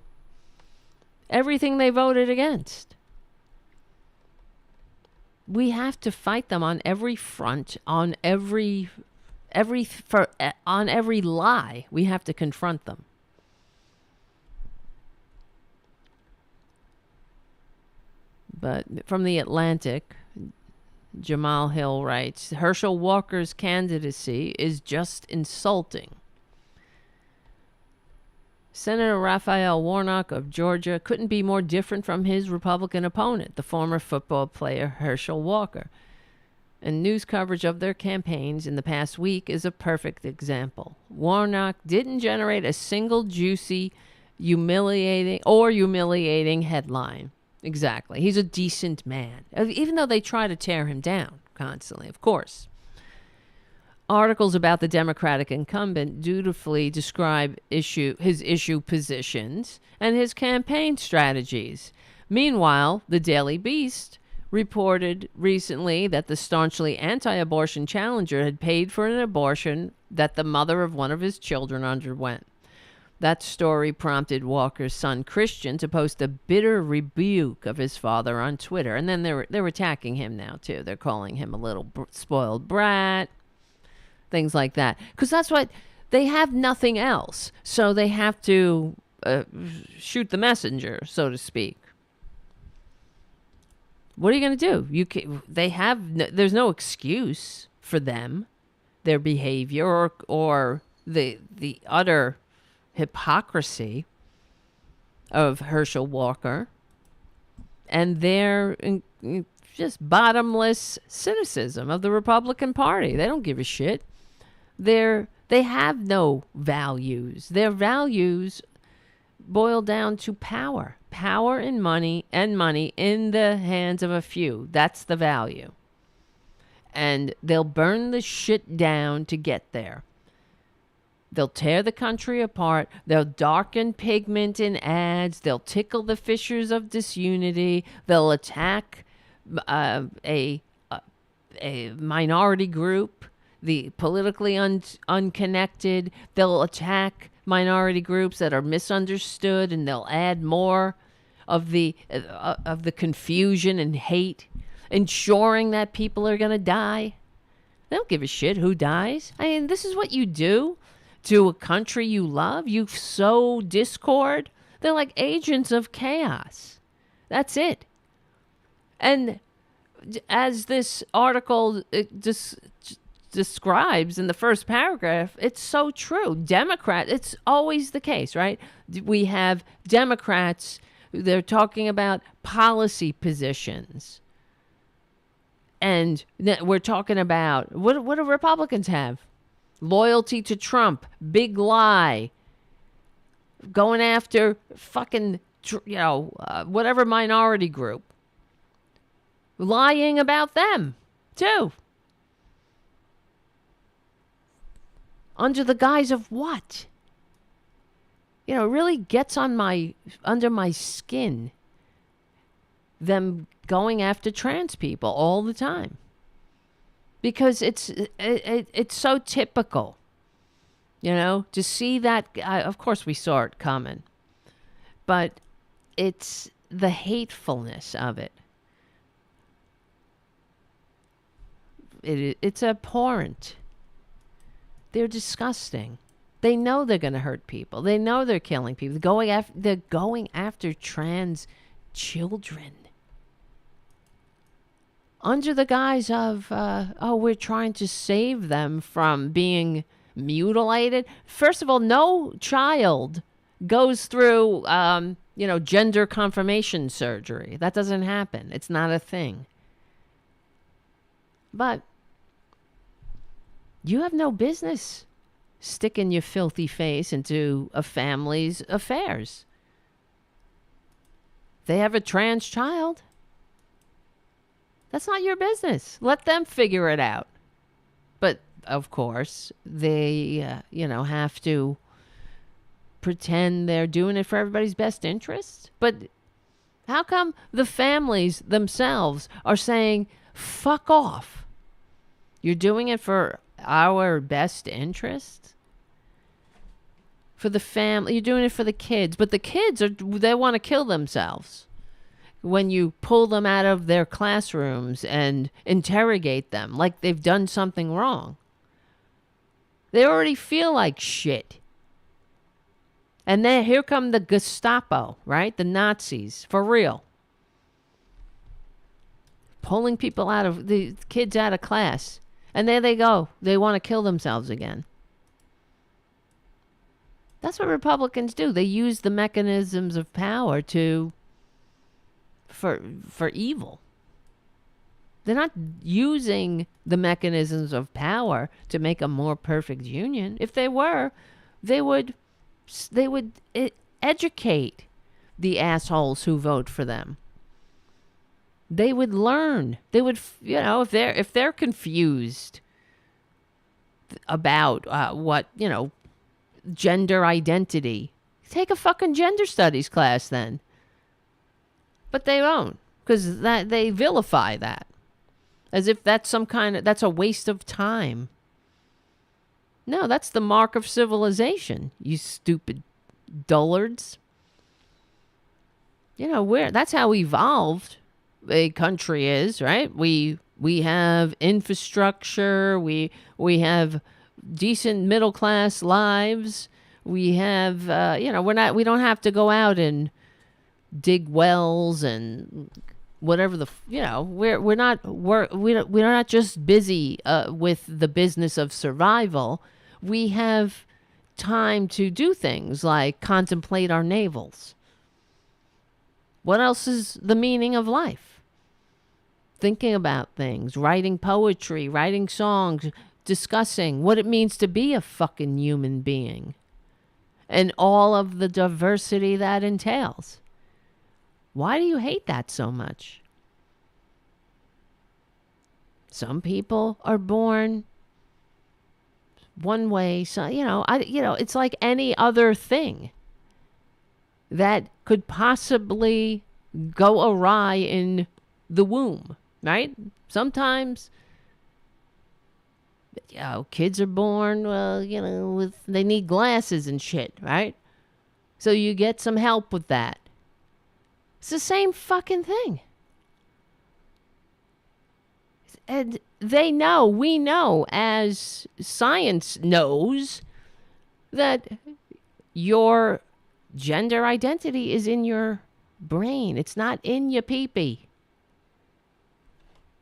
Everything they voted against. We have to fight them on every front, on every lie. We have to confront them. But from the Atlantic, Jamal Hill writes, Herschel Walker's candidacy is just insulting. Senator Raphael Warnock of Georgia couldn't be more different from his Republican opponent, the former football player Herschel Walker. And news coverage of their campaigns in the past week is a perfect example. Warnock didn't generate a single juicy, humiliating headline. Exactly. He's a decent man, even though they try to tear him down constantly, of course. Articles about the Democratic incumbent dutifully describe his issue positions and his campaign strategies. Meanwhile, the Daily Beast reported recently that the staunchly anti-abortion challenger had paid for an abortion that the mother of one of his children underwent. That story prompted Walker's son Christian to post a bitter rebuke of his father on Twitter. And then they're attacking him now, too. They're calling him a little spoiled brat. Things like that. Because that's what, they have nothing else. So they have to shoot the messenger, so to speak. What are you going to do? There's no excuse for them, their behavior, or the utter hypocrisy of Herschel Walker and their just bottomless cynicism of the Republican Party. They don't give a shit. They have no values. Their values boil down to power. Power and money in the hands of a few. That's the value. And they'll burn the shit down to get there. They'll tear the country apart. They'll darken pigment in ads. They'll tickle the fissures of disunity. They'll attack a minority group, the politically unconnected. They'll attack minority groups that are misunderstood, and they'll add more of the confusion and hate, ensuring that people are going to die. They don't give a shit who dies. I mean, this is what you do to a country you love. You sow discord. They're like agents of chaos. That's it. And as this article describes in the first paragraph, it's so true. It's always the case, right? We have Democrats, they're talking about policy positions. And we're talking about, what do Republicans have? Loyalty to Trump, big lie, going after fucking, whatever minority group. Lying about them, too. Under the guise of what? It really gets under my skin, them going after trans people all the time. Because it's so typical, to see that. Of course, we saw it coming, but it's the hatefulness of it. It's abhorrent. They're disgusting. They know they're going to hurt people. They know they're killing people. They're going after trans children. Under the guise of, we're trying to save them from being mutilated. First of all, no child goes through, gender confirmation surgery. That doesn't happen. It's not a thing. But you have no business sticking your filthy face into a family's affairs. They have a trans child. That's not your business. Let them figure it out. But, of course, they, have to pretend they're doing it for everybody's best interest. But how come the families themselves are saying, Fuck off. You're doing it for our best interests? For the family. You're doing it for the kids. But the kids, they want to kill themselves. When you pull them out of their classrooms and interrogate them like they've done something wrong. They already feel like shit. And then here come the Gestapo, right? The Nazis, for real. Pulling people out of, the kids out of class. And there they go. They want to kill themselves again. That's what Republicans do. They use the mechanisms of power for evil. They're not using the mechanisms of power to make a more perfect union. If they were, they would educate the assholes who vote for them. They would learn. They would, if they're confused about what, gender identity, take a fucking gender studies class then. But they won't, because they vilify that. As if that's that's a waste of time. No, that's the mark of civilization, you stupid dullards. That's how evolved a country is, right? We have infrastructure, we have decent middle class lives. We have we don't have to go out and dig wells and whatever we're not just busy with the business of survival. We have time to do things like contemplate our navels. What else is the meaning of life? Thinking about things, writing poetry, writing songs, discussing what it means to be a fucking human being and all of the diversity that entails. Why do you hate that so much? Some people are born one way, so it's like any other thing that could possibly go awry in the womb, right? Sometimes kids are born, they need glasses and shit, right? So you get some help with that. It's the same fucking thing. And we know, as science knows, that your gender identity is in your brain. It's not in your pee-pee.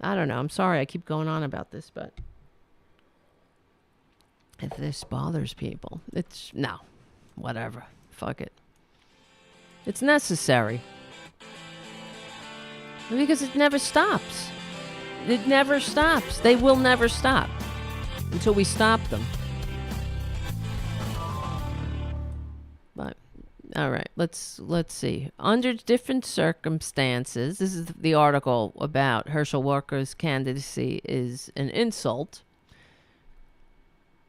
I don't know. I'm sorry I keep going on about this, but if this bothers people, whatever. Fuck it. It's necessary. Because it never stops. It never stops. They will never stop until we stop them. But all right, let's see. Under different circumstances, this is the article about Herschel Walker's candidacy is an insult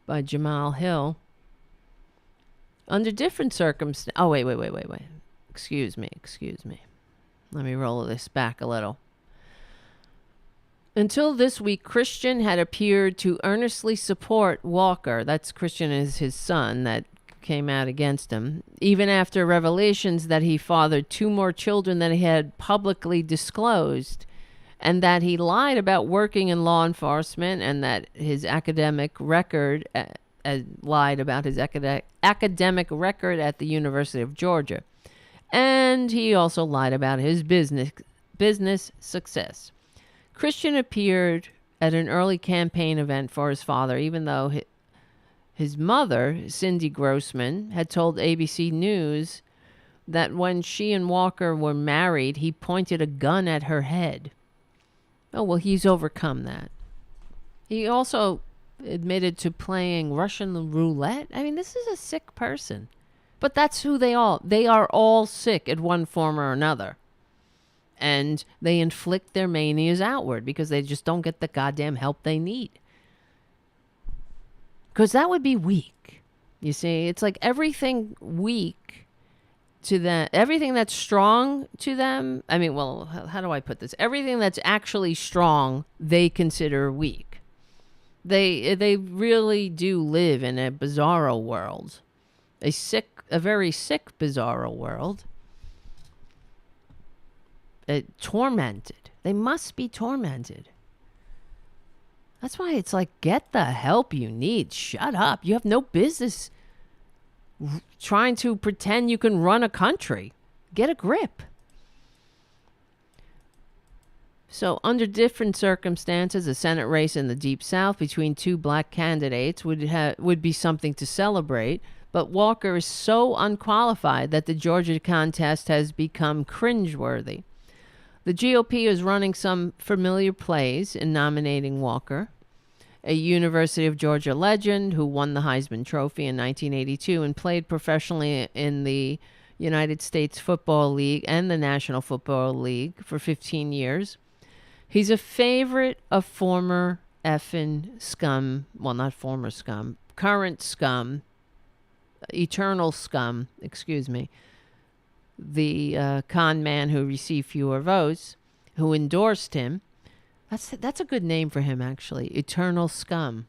by Jamal Hill. Under different circumstances. Oh, wait. Excuse me. Let me roll this back a little. Until this week, Christian had appeared to earnestly support Walker. That's Christian is his son that came out against him. Even after revelations that he fathered 2 more children than he had publicly disclosed. And that he lied about working in law enforcement and that his academic record, lied about his academic record at the University of Georgia. And he also lied about his business success. Christian appeared at an early campaign event for his father, even though his mother, Cindy Grossman, had told ABC News that when she and Walker were married, he pointed a gun at her head. Oh, well, he's overcome that. He also admitted to playing Russian roulette. I mean, this is a sick person. But that's who they are all sick in one form or another. And they inflict their manias outward because they just don't get the goddamn help they need. Because that would be weak. You see, it's like everything weak to them, everything that's strong to them, I mean, well, how do I put this? Everything that's actually strong, they consider weak. They really do live in a bizarro world. A very sick bizarro world. Tormented. They must be tormented. That's why it's like, get the help you need. Shut up. You have no business trying to pretend you can run a country. Get a grip. So under different circumstances, a Senate race in the Deep South between two black candidates would be something to celebrate. But Walker is so unqualified that the Georgia contest has become cringeworthy. The GOP is running some familiar plays in nominating Walker, a University of Georgia legend who won the Heisman Trophy in 1982 and played professionally in the United States Football League and the National Football League for 15 years. He's a favorite of former effing scum, well, not former scum, current scum, eternal scum, excuse me, the con man who received fewer votes, who endorsed him. That's a good name for him, actually. Eternal scum.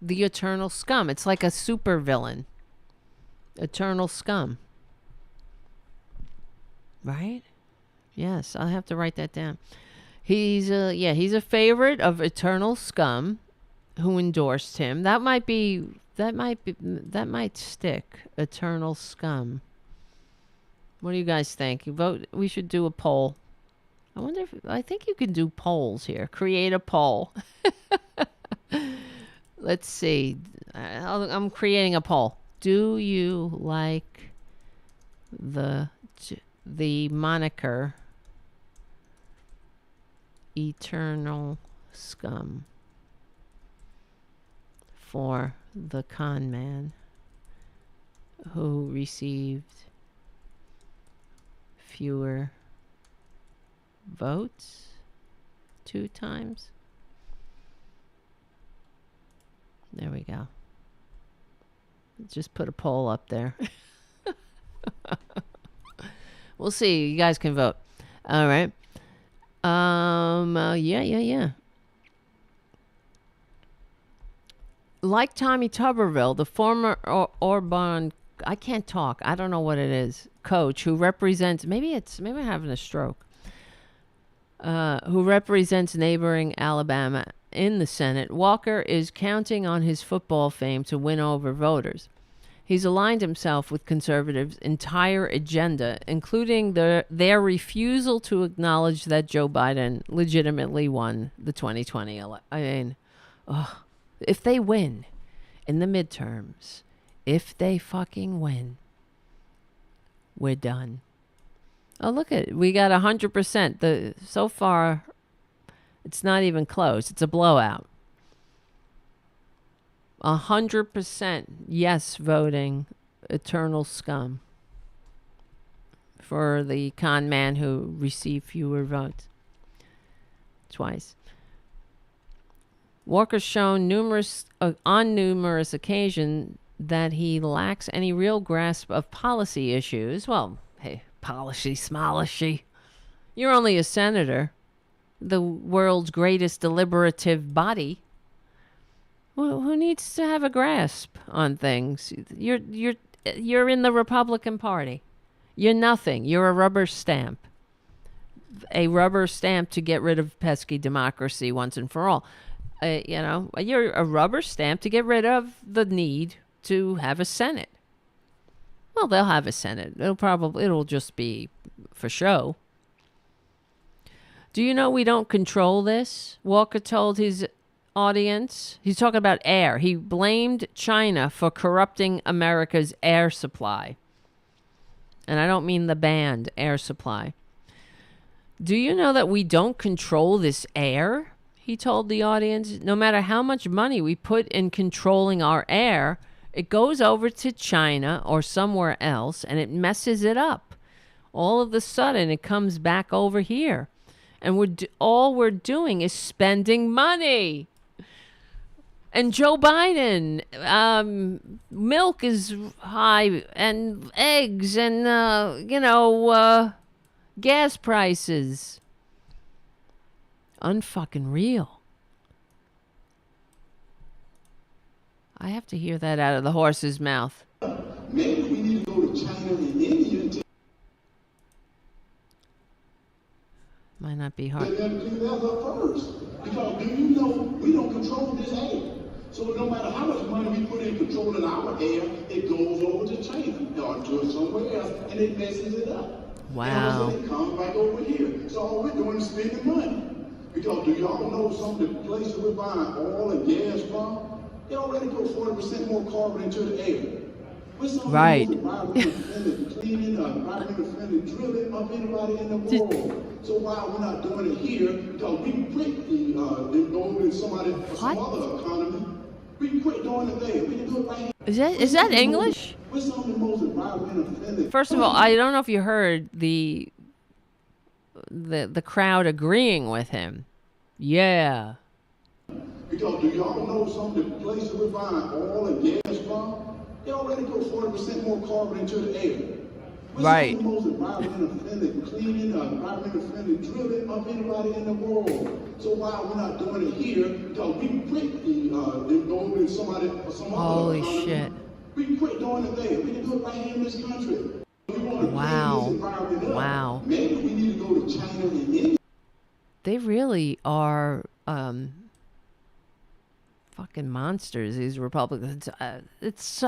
The eternal scum. It's like a super villain. Eternal scum. Right? Yes, I'll have to write that down. He's a favorite of eternal scum who endorsed him. That might stick. Eternal scum. What do you guys think? You vote. We should do a poll. I think you can do polls here. Create a poll. Let's see. I'm creating a poll. Do you like the moniker eternal scum for the con man who received fewer votes 2 times? There we go. Just put a poll up there. We'll see. You guys can vote. All right. Yeah. Like Tommy Tuberville, the former Orban, I can't talk. I don't know what it is. Coach who represents, maybe I'm having a stroke. Who represents neighboring Alabama in the Senate, Walker is counting on his football fame to win over voters. He's aligned himself with conservatives' entire agenda, including their refusal to acknowledge that Joe Biden legitimately won the 2020 election. I mean, if they win in the midterms, if they fucking win, we're done. Oh, look at it. We got 100%. So far, it's not even close. It's a blowout. 100% yes voting, eternal scum for the con man who received fewer votes. Twice. Walker's shown on numerous occasions that he lacks any real grasp of policy issues. Well, hey, policy, smolishy. You're only a senator, the world's greatest deliberative body. Well, who needs to have a grasp on things? You're in the Republican Party. You're nothing. You're a rubber stamp. A rubber stamp to get rid of pesky democracy once and for all. You're a rubber stamp to get rid of the need to have a Senate. Well, they'll have a Senate. It'll just be for show. Do you know we don't control this? Walker told his audience. He's talking about air. He blamed China for corrupting America's air supply. And I don't mean the band, air supply. Do you know that we don't control this air? He told the audience. No matter how much money we put in controlling our air, it goes over to China or somewhere else and it messes it up. All of a sudden, it comes back over here. And all we're doing is spending money. And Joe Biden, milk is high, and eggs, and, gas prices. Unfucking real. I have to hear that out of the horse's mouth. Maybe we need to go to China and India. Might not be hard. And then clean that up first. Because do you know we don't control this air? So no matter how much money we put in controlling our air, it goes over to China or to somewhere else, and it messes it up. Wow. And it comes back over here. So all we're doing is spending money. Because do y'all know some of the places we're buying oil and gas from? They already put 40% more carbon into the air. Right. Cleaning, environmental-friendly drilling of anybody in the world. So why we're not doing it here? Because we quit going in some other economy. We can quit doing it there. We can do it right here. Is that English? We're some of the most environmental-friendly. First of all, I don't know if you heard the crowd agreeing with him. Yeah. Because do y'all know some of the places we're buying oil and gas from? They already put 40% more carbon into the air. Right. We're the most environmental-friendly cleaning, environmental-friendly drilling of anybody in the world. So why we're not doing it here? Because we quit going in some other Holy economy. Shit. We can quit doing it there. We can do it right here in this country. We want to Wow. clean this environment up. Wow. Maybe we need to go to China and India. They really are fucking monsters, these Republicans. It's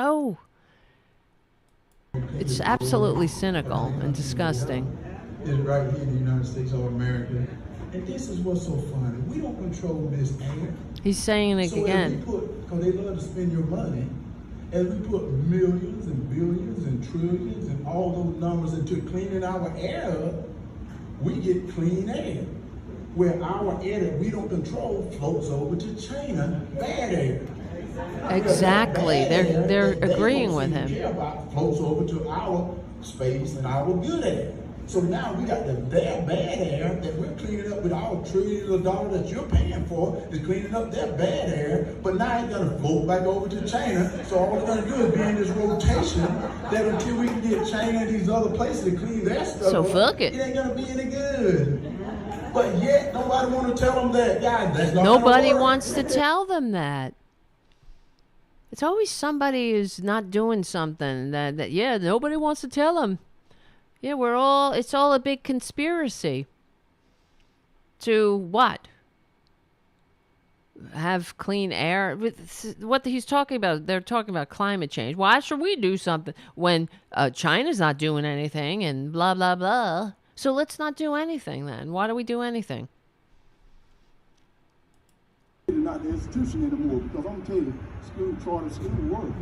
absolutely cynical and disgusting. Is right here in the United States of America. And this is what's so funny. We don't control this air. He's saying it So again. because they love to spend your money, as we put millions and billions and trillions and all those numbers into cleaning our air up, we get clean air. Where our air that we don't control floats over to China, bad air. Exactly. They're agreeing with him. Care about floats over to our space and our good air. So now we got their bad air that we're cleaning up with our trillions of dollars that you're paying for, is cleaning up their bad air, but now it's gonna float back over to China. So all we're gonna do is be in this rotation that until we can get China and these other places to clean their stuff So up, fuck it. It ain't gonna be any good. But yet nobody want to tell them that, guys, that's not Nobody gonna work. wants to tell them that. It's always somebody who's not doing something that nobody wants to tell them. Yeah, it's all a big conspiracy. To what? Have clean air? What he's talking about, they're talking about climate change. Why should we do something when China's not doing anything and blah, blah, blah? So let's not do anything then. Why do we do anything? Not the institution anymore, because I'm telling you, charter school works.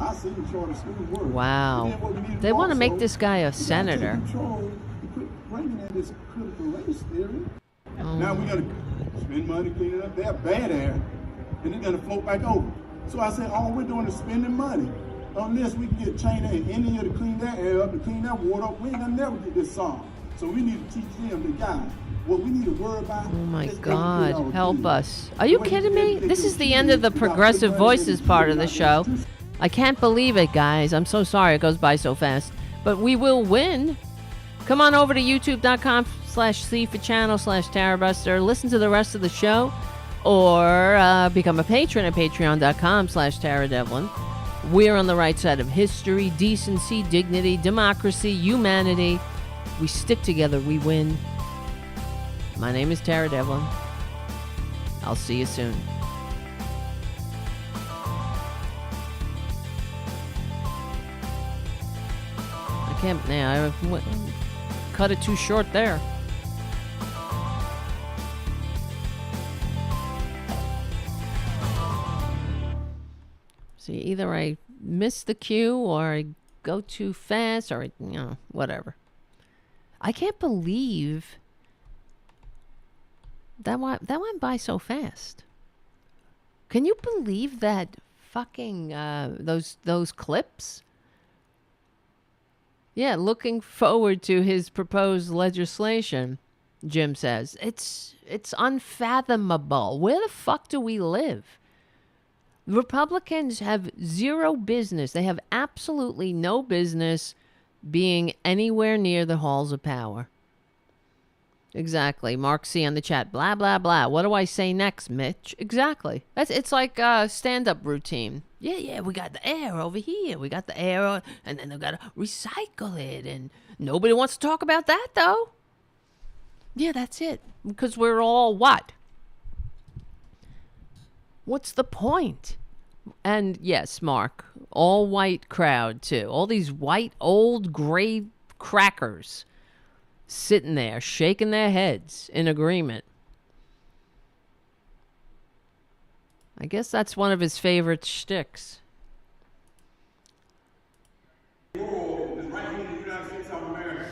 I see the charter school work. Wow. And then what we need to They do want to make also, this guy a we gotta take senator. control, quit bringing in this critical race theory. Oh Now we gotta spend money cleaning up their bad air, and it's gonna float back over. So I said, all we're doing is spending money. Unless we can get China and India to clean their air up, to clean their water up, we ain't gonna never get this solved. So we need to teach them, the guys, what we need to worry about. Oh my is God, educate our help kids. us. Are you kidding me? This is the end of the Progressive Voices part of the show. I can't believe it, guys. I'm so sorry it goes by so fast. But we will win. Come on over to youtube.com/C for channel/Tarabuster. Listen to the rest of the show. Or become a patron at patreon.com/TaraDevlin. We're on the right side of history, decency, dignity, democracy, humanity. We stick together, we win. My name is Tara Devlin. I'll see you soon. I can't, now I cut it too short there. See, either I miss the cue or I go too fast or, whatever. I can't believe that went by so fast. Can you believe that fucking those clips? Yeah, looking forward to his proposed legislation, Jim says. It's unfathomable. Where the fuck do we live? Republicans have zero business. They have absolutely no business being anywhere near the halls of power. Exactly. Mark C on the chat. Blah, blah, blah. What do I say next, Mitch? Exactly. It's like a stand-up routine. Yeah, we got the air over here. We got the air, and then they've got to recycle it. And nobody wants to talk about that, though. Yeah, that's it. Because we're all what? What's the point? And yes, Mark, all white crowd, too. All these white, old, gray crackers sitting there, shaking their heads in agreement. I guess that's one of his favorite shticks. World is right here in the United States of America.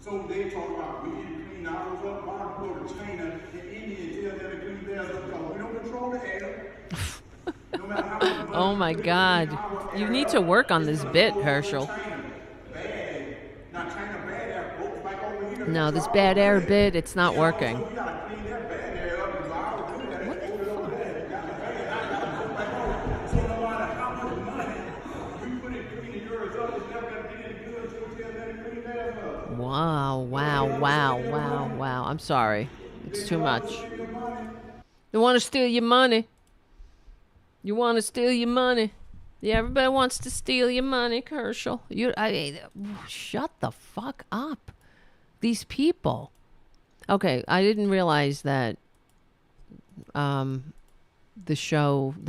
So they talk about we need to clean ours up. Why don't we go to China and India and tell them to clean theirs up? Because we don't control the air. No matter how much money Oh my God. You need to work on this bit, Herschel. No, this bad air bit, it's not working. Wow. I'm sorry. It's too much. They want to steal your money. You want to steal your money. Yeah, everybody wants to steal your money, Herschel. Shut the fuck up. These people. Okay, I didn't realize that the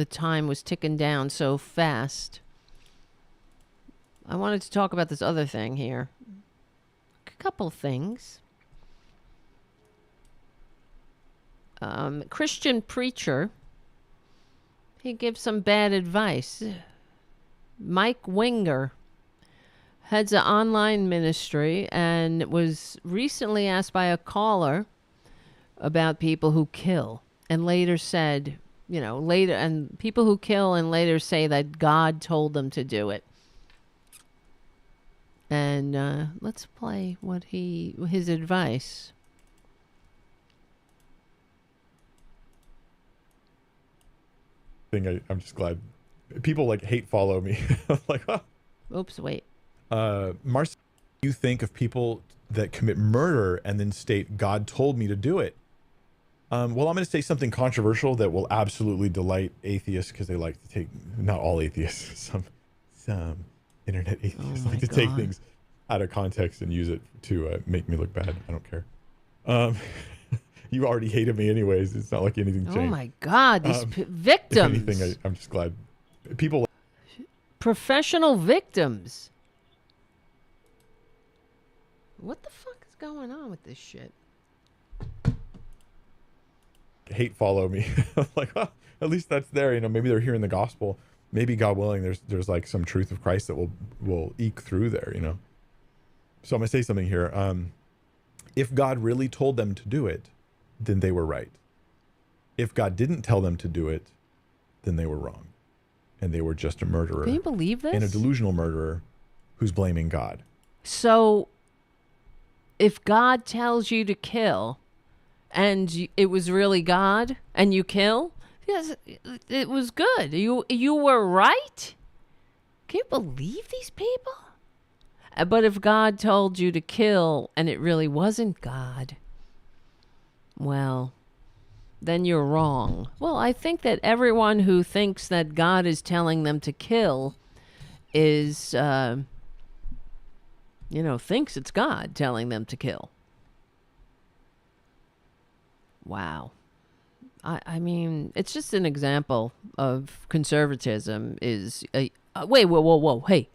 time was ticking down so fast. I wanted to talk about this other thing here. A couple things. Christian preacher. He gives some bad advice. Mike Winger heads an online ministry and was recently asked by a caller about people who kill and later said, and people who kill and later say that God told them to do it. And let's play his advice. I'm just glad people hate follow me. Like, oh. Oops, wait. Marcy, you think of people that commit murder and then state God told me to do it. Well, I'm going to say something controversial that will absolutely delight atheists because they like to take, not all atheists, some internet atheists like to take things out of context and use it to make me look bad. I don't care. You already hated me anyways. It's not like anything changed. Oh my God, these victims. If anything, I'm just glad. People. Professional victims. What the fuck is going on with this shit? Hate follow me. Like, oh, at least that's there. Maybe they're hearing the gospel. Maybe, God willing, there's like some truth of Christ that will eke through there. So I'm gonna say something here. If God really told them to do it, then they were right. If God didn't tell them to do it, then they were wrong, and they were just a murderer. Can you believe this? And a delusional murderer who's blaming God. So, if God tells you to kill, and it was really God, and you kill, yes, it was good. You were right. Can you believe these people? But if God told you to kill, and it really wasn't God, well, then you're wrong. Well, I think that everyone who thinks that God is telling them to kill is, thinks it's God telling them to kill. Wow. I mean, it's just an example of conservatism wait, whoa. Hey,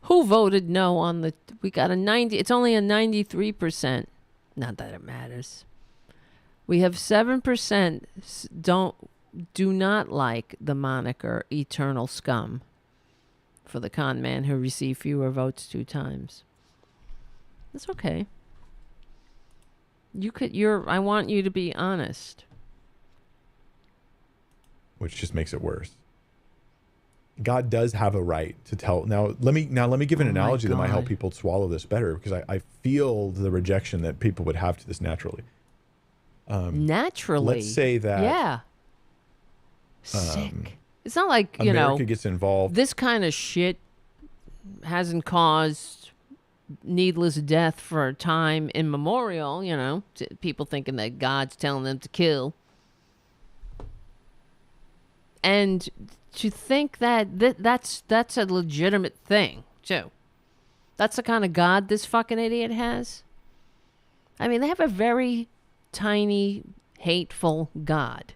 who voted no on we got it's only a 93%. Not that it matters. We have 7% do not like the moniker eternal scum for the con man who received fewer votes 2 times. That's okay. I want you to be honest. Which just makes it worse. God does have a right to tell. Now let me give an analogy that might help people swallow this better, because I feel the rejection that people would have to this naturally. Naturally. Let's say that. Yeah. Sick. It's not like, America gets involved. this kind of shit hasn't caused needless death for time immemorial, people thinking that God's telling them to kill. And to think that that's a legitimate thing, too. That's the kind of God this fucking idiot has. I mean, they have a very tiny, hateful God.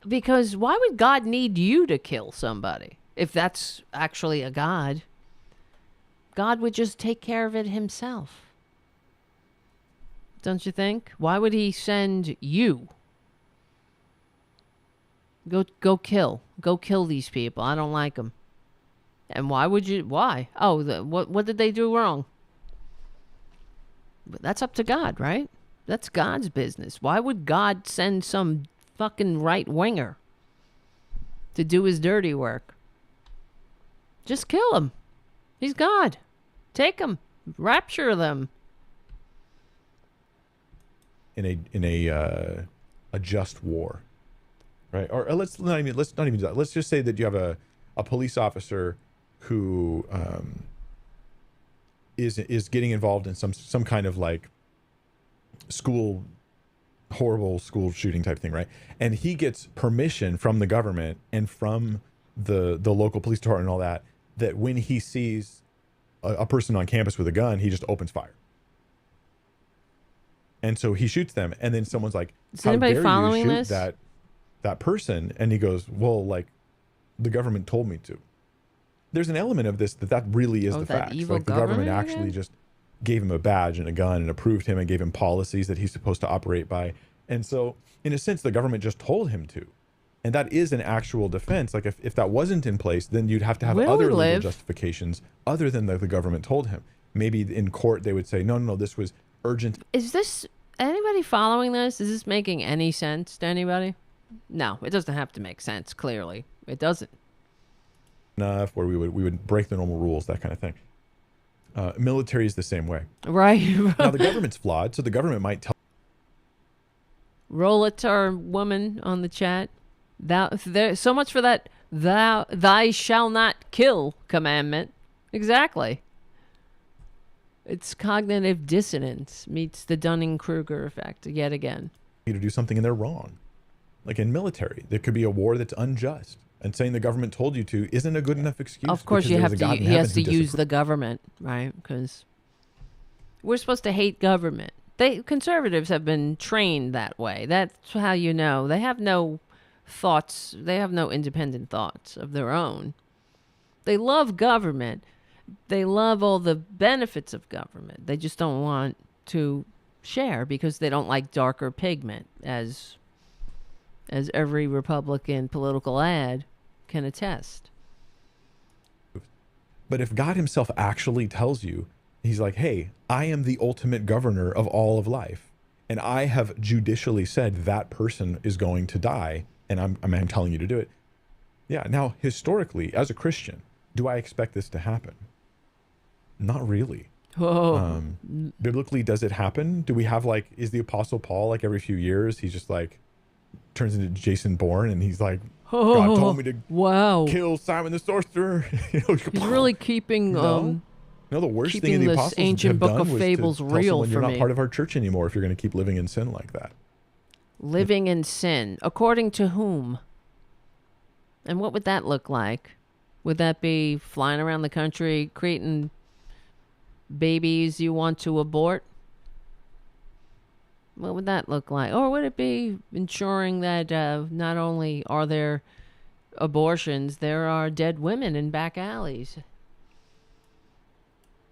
Because why would God need you to kill somebody if that's actually a God? God would just take care of it himself. Don't you think? Why would he send you? Go kill these people. I don't like them. And why would you? Why? Oh, what did they do wrong? But that's up to God, right? That's God's business. Why would God send some fucking right-winger to do his dirty work? Just kill him. He's God. Take him. Rapture them. In a just war, right? Or let's not even do that. Let's just say that you have a police officer who is getting involved in some kind of like horrible school shooting type thing, right? And he gets permission from the government and from the local police department and all that when he sees a person on campus with a gun, he just opens fire. And so he shoots them, and then someone's like, Is how anybody dare following you shoot this? that person? And he goes, well, like, the government told me to. There's an element of this that really is the that facts. evil Like the government government actually again? just gave him a badge and a gun and approved him and gave him policies that he's supposed to operate by. And so in a sense, the government just told him to. And that is an actual defense. Like if that wasn't in place, then you'd have to have Where other we legal live. justifications other than that the government told him. Maybe in court they would say, no, this was urgent. Is this anybody following this? Is this making any sense to anybody? No, it doesn't have to make sense. Clearly, it doesn't. Enough where we would break the normal rules, that kind of thing. Military is the same way. Right. Now the government's flawed, so the government might tell. Roll it to our woman on the chat. So much for that thy shall not kill commandment. Exactly. It's cognitive dissonance meets the Dunning-Kruger effect yet again. To do something and they're wrong. Like in military, there could be a war that's unjust, and saying the government told you to isn't a good enough excuse. Of course, because there's a God in he heaven has to who use disapproves. the government, right? Because we're supposed to hate government. Conservatives have been trained that way. That's how you know. They have no thoughts. They have no independent thoughts of their own. They love government. They love all the benefits of government. They just don't want to share because they don't like darker pigment, as every Republican political ad can attest. But if God himself actually tells you, he's like, hey, I am the ultimate governor of all of life, and I have judicially said that person is going to die, and I'm telling you to do it. Yeah, now, historically, as a Christian, do I expect this to happen? Not really. Oh. Biblically, does it happen? Do we have is the Apostle Paul, every few years, he's just turns into Jason Bourne, and he's like, God told me to wow. kill Simon the sorcerer. He's really keeping No, the worst thing keeping the this apostles ancient have book done of was fables to tell real someone, you're for not me. part of our church anymore if you're going to keep living in sin like that. living in sin. According to whom? And what would that look like? Would that be flying around the country creating babies you want to abort? What would that look like? Or would it be ensuring that not only are there abortions, there are dead women in back alleys?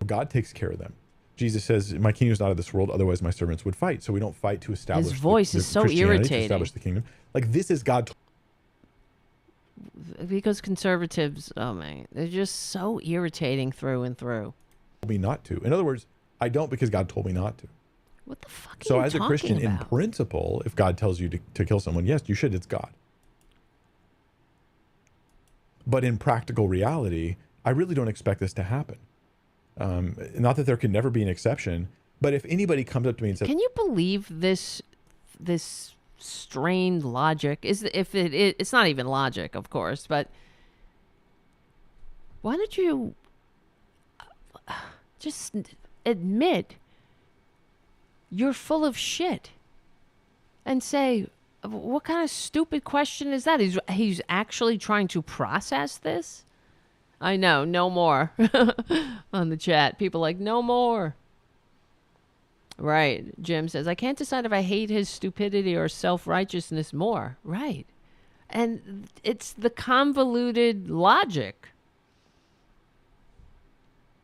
God takes care of them. Jesus says, my kingdom is not of this world, otherwise my servants would fight. So we don't fight to establish His voice is so Christianity, irritating. to establish the kingdom. This is God. Because conservatives, oh man, they're just so irritating through and through. Told me not to. In other words, I don't because God told me not to. What the fuck are So you as a talking Christian, in about? principle, if God tells you to kill someone, yes, you should. It's God. But in practical reality, I really don't expect this to happen. Not that there could never be an exception, but if anybody comes up to me and says, Can you believe this strained logic. It's not even logic, of course, but why don't you just admit you're full of shit and say, what kind of stupid question is that? He's actually trying to process this? I know, no more on the chat. People like, no more. Right. Jim says, I can't decide if I hate his stupidity or self-righteousness more. Right. And it's the convoluted logic.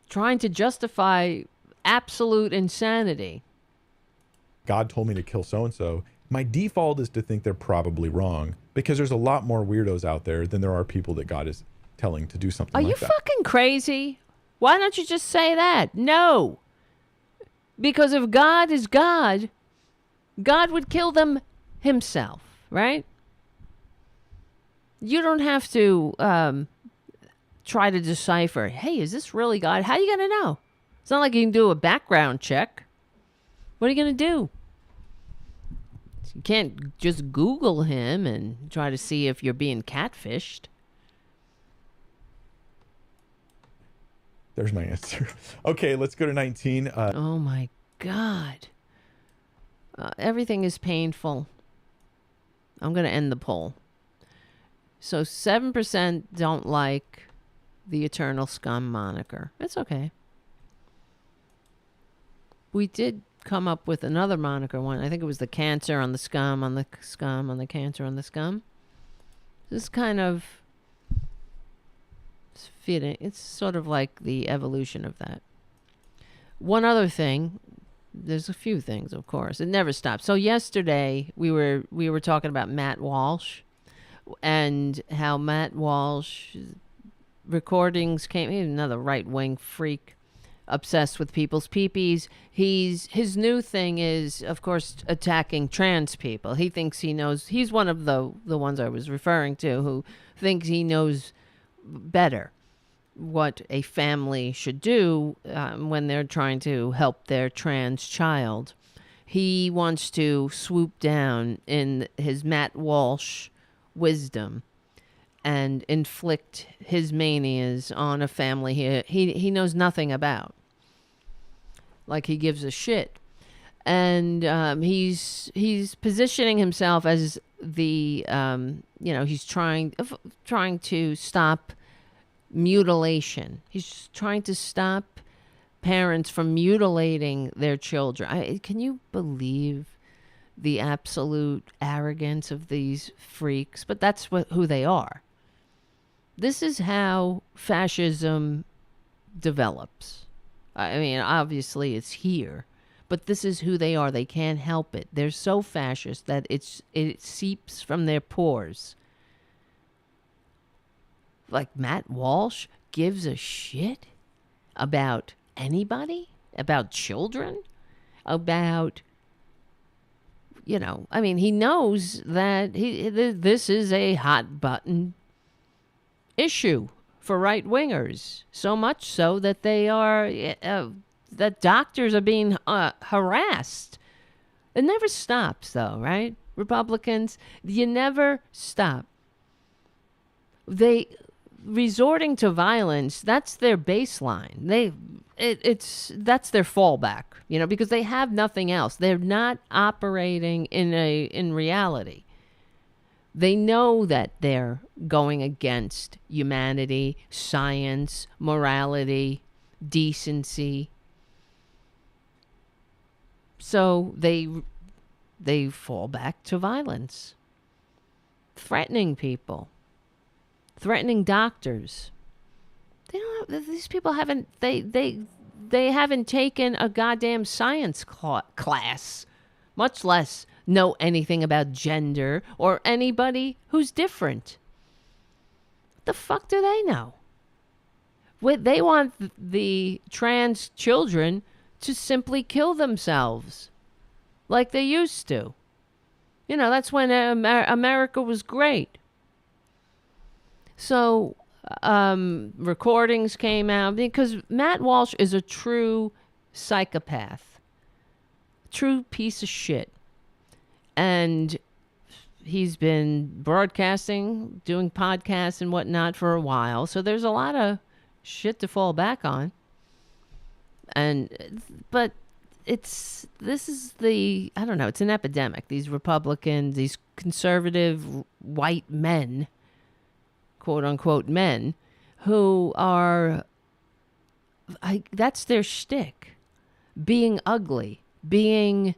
Trying to justify absolute insanity. God told me to kill so-and-so. My default is to think they're probably wrong because there's a lot more weirdos out there than there are people that God is telling to do something like that. Are you fucking crazy? Why don't you just say that? No. Because if God is God, God would kill them himself, right? You don't have to try to decipher, hey, is this really God? How are you going to know? It's not like you can do a background check. What are you going to do? You can't just Google him and try to see if you're being catfished. There's my answer. Okay, let's go to 19. Oh my God. Everything is painful. I'm going to end the poll. So 7% don't like the eternal scum moniker. It's okay. We did come up with another moniker one. I think it was the cancer on the scum on the scum on the cancer on the scum. This is kind of fitting. It's sort of like the evolution of that. One other thing, there's a few things, of course. It never stops. So yesterday we were talking about Matt Walsh and how Matt Walsh recordings came. He's another right-wing freak, obsessed with people's peepees. His new thing is, of course, attacking trans people. He thinks he knows. He's one of the ones I was referring to who thinks he knows better what a family should do when they're trying to help their trans child. He wants to swoop down in his Matt Walsh wisdom and inflict his manias on a family he knows nothing about. Like he gives a shit. And he's positioning himself as the he's trying to stop mutilation. He's trying to stop parents from mutilating their children. Can you believe the absolute arrogance of these freaks? But that's who they are. This is how fascism develops. I mean, obviously it's here, but this is who they are. They can't help it. They're so fascist that it seeps from their pores. Like Matt Walsh gives a shit about anybody, about children, about, he knows that this is a hot button issue for right wingers, so much so that they are that doctors are being harassed. It never stops, though, right? Republicans, you never stop. They resorting to violence, that's their baseline. That's their fallback, because they have nothing else. They're not operating in reality. They know that they're going against humanity, science, morality, decency. So they fall back to violence, threatening people, threatening doctors. These people haven't haven't taken a goddamn science class, much less know anything about gender or anybody who's different. What the fuck do they know? They want the trans children to simply kill themselves like they used to. That's when America was great. So recordings came out because Matt Walsh is a true psychopath, true piece of shit. And he's been broadcasting, doing podcasts and whatnot for a while. So there's a lot of shit to fall back on. But this is I don't know, it's an epidemic. These Republicans, these conservative white men, quote unquote men, who are, that's their shtick. Being ugly, being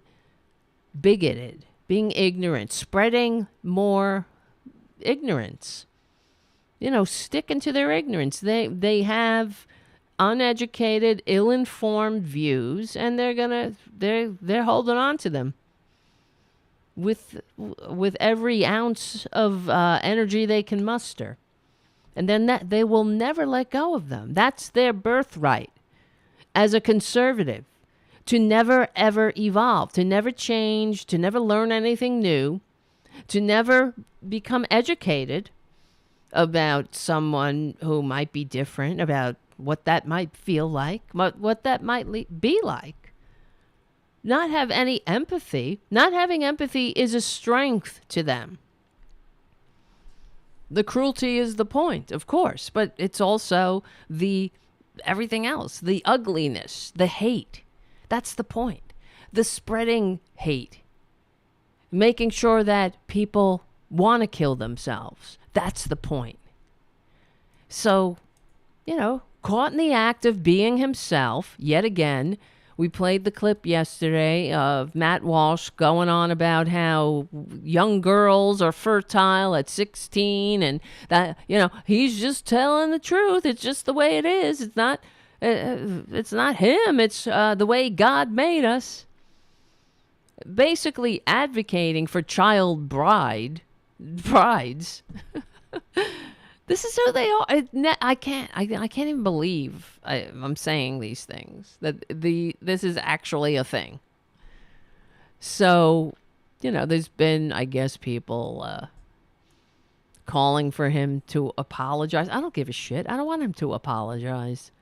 bigoted, being ignorant, spreading more ignorance. Sticking to their ignorance. They have uneducated, ill-informed views, and they're holding on to them with every ounce of energy they can muster, and then they will never let go of them. That's their birthright as a conservative, to never ever evolve, to never change, to never learn anything new, to never become educated about someone who might be different, about what that might feel like, what that might be like. Not have any empathy. Not having empathy is a strength to them. The cruelty is the point, of course, but it's also everything else, the ugliness, the hate. That's the point. The spreading hate. Making sure that people want to kill themselves. That's the point. So, caught in the act of being himself, yet again. We played the clip yesterday of Matt Walsh going on about how young girls are fertile at 16 and that, he's just telling the truth. It's just the way it is. It's not him. It's the way God made us. Basically advocating for child brides. This is who they are. I can't even believe I'm saying these things. That this is actually a thing. So, there's been, I guess, people calling for him to apologize. I don't give a shit. I don't want him to apologize.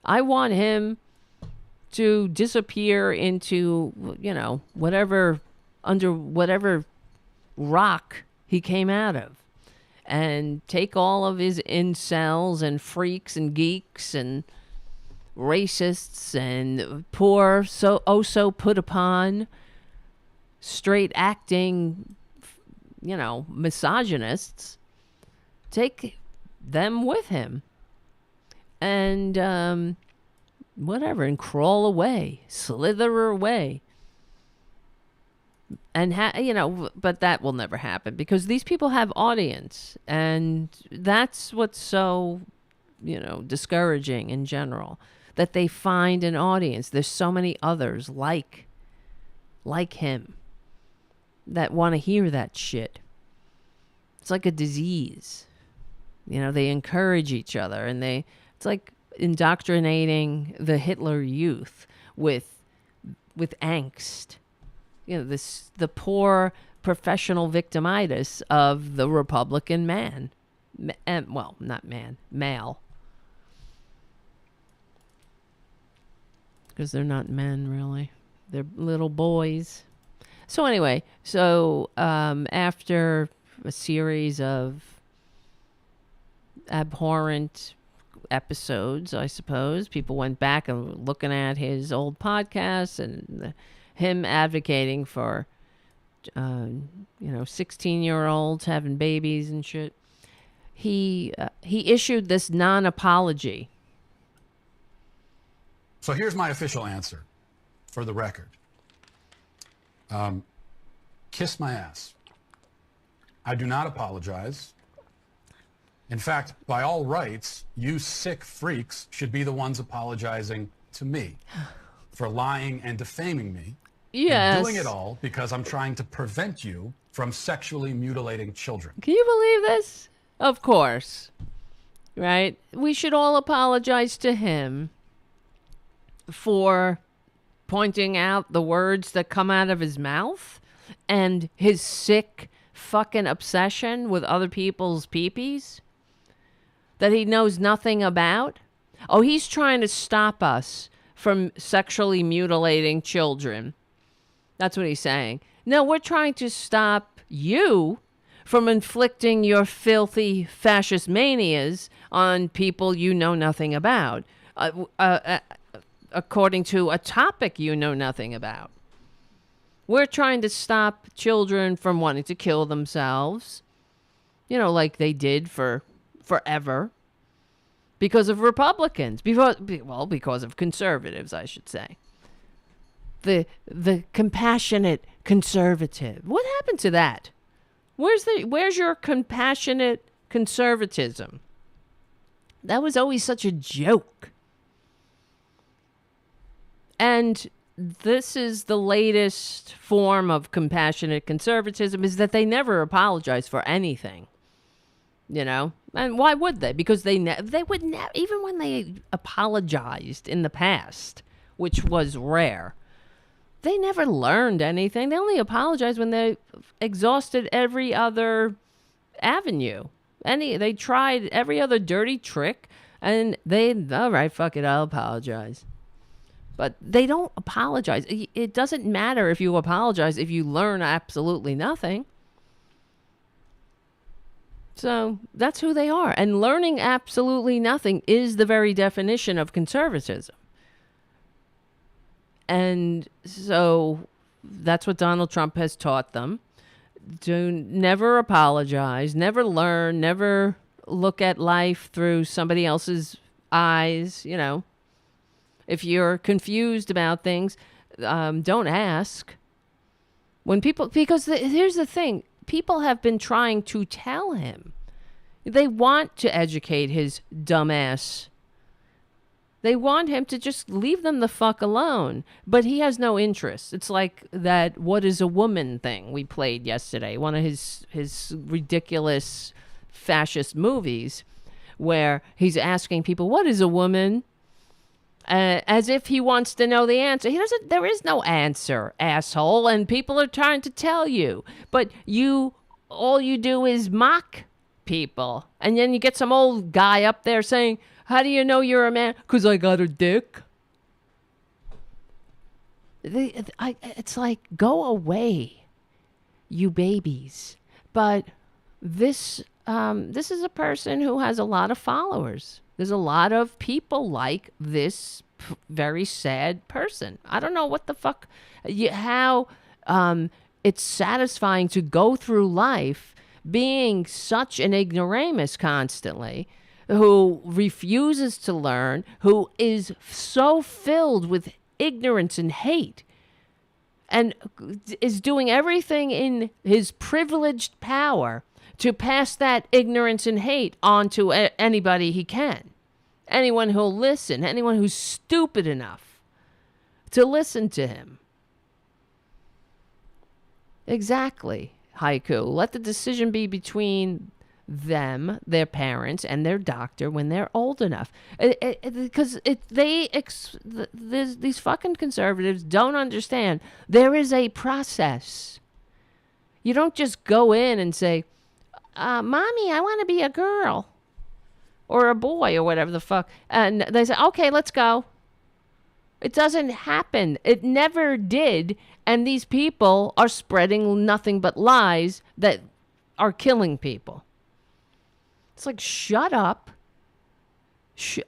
I want him to disappear into, under whatever rock he came out of. And take all of his incels and freaks and geeks and racists and poor, so put upon, straight acting, misogynists. Take them with him. And whatever, and crawl away, slither away. And, but that will never happen because these people have audience. And that's what's so, discouraging in general, that they find an audience. There's so many others like him that want to hear that shit. It's like a disease. They encourage each other and it's like indoctrinating the Hitler youth with angst. The poor professional victimitis of the Republican man. Well, not man, male. Because they're not men, really. They're little boys. So anyway, after a series of abhorrent episodes, I suppose, people went back and looking at his old podcasts and him advocating for, 16-year-olds having babies and shit. He issued this non-apology. So here's my official answer, for the record. Kiss my ass. I do not apologize. In fact, by all rights, you sick freaks should be the ones apologizing to me for lying and defaming me. Yes. And doing it all because I'm trying to prevent you from sexually mutilating children. Can you believe this? Of course. Right? We should all apologize to him for pointing out the words that come out of his mouth and his sick fucking obsession with other people's peepees that he knows nothing about. Oh, he's trying to stop us from sexually mutilating children. That's what he's saying. No, we're trying to stop you from inflicting your filthy fascist manias on people you know nothing about, according to a topic you know nothing about. We're trying to stop children from wanting to kill themselves, like they did for forever, because of Republicans, because of conservatives, I should say. The compassionate conservative. What happened to that? Where's your compassionate conservatism? That was always such a joke. And this is the latest form of compassionate conservatism, is that they never apologize for anything. And why would they? Because they would never, even when they apologized in the past, which was rare, they never learned anything. They only apologized when they exhausted every other avenue. They tried every other dirty trick, and all right, fuck it, I'll apologize. But they don't apologize. It doesn't matter if you apologize if you learn absolutely nothing. So that's who they are. And learning absolutely nothing is the very definition of conservatism. And so that's what Donald Trump has taught them. To never apologize, never learn, never look at life through somebody else's eyes, If you're confused about things, don't ask. Because here's the thing. People have been trying to tell him. They want to educate his dumbass. They want him to just leave them the fuck alone. But he has no interest. It's like that "What is a Woman" thing we played yesterday. One of his ridiculous fascist movies where he's asking people, "What is a woman?" As if he wants to know the answer. There is no answer, asshole. And people are trying to tell you. But all you do is mock people. And then you get some old guy up there saying, "How do you know you're a man?" "'Cause I got a dick." It's like, go away, you babies. But this is a person who has a lot of followers. There's a lot of people like this very sad person. I don't know what the fuck, how it's satisfying to go through life being such an ignoramus constantly, who refuses to learn, who is so filled with ignorance and hate, and is doing everything in his privileged power to pass that ignorance and hate on to anybody he can. Anyone who'll listen, anyone who's stupid enough to listen to him. Exactly, Haiku. Let the decision be between them, their parents, and their doctor when they're old enough. Because these fucking conservatives don't understand. There is a process. You don't just go in and say, "Mommy, I want to be a girl." Or a boy, or whatever the fuck. And they say, "Okay, let's go." It doesn't happen. It never did. And these people are spreading nothing but lies that are killing people. It's like, shut up.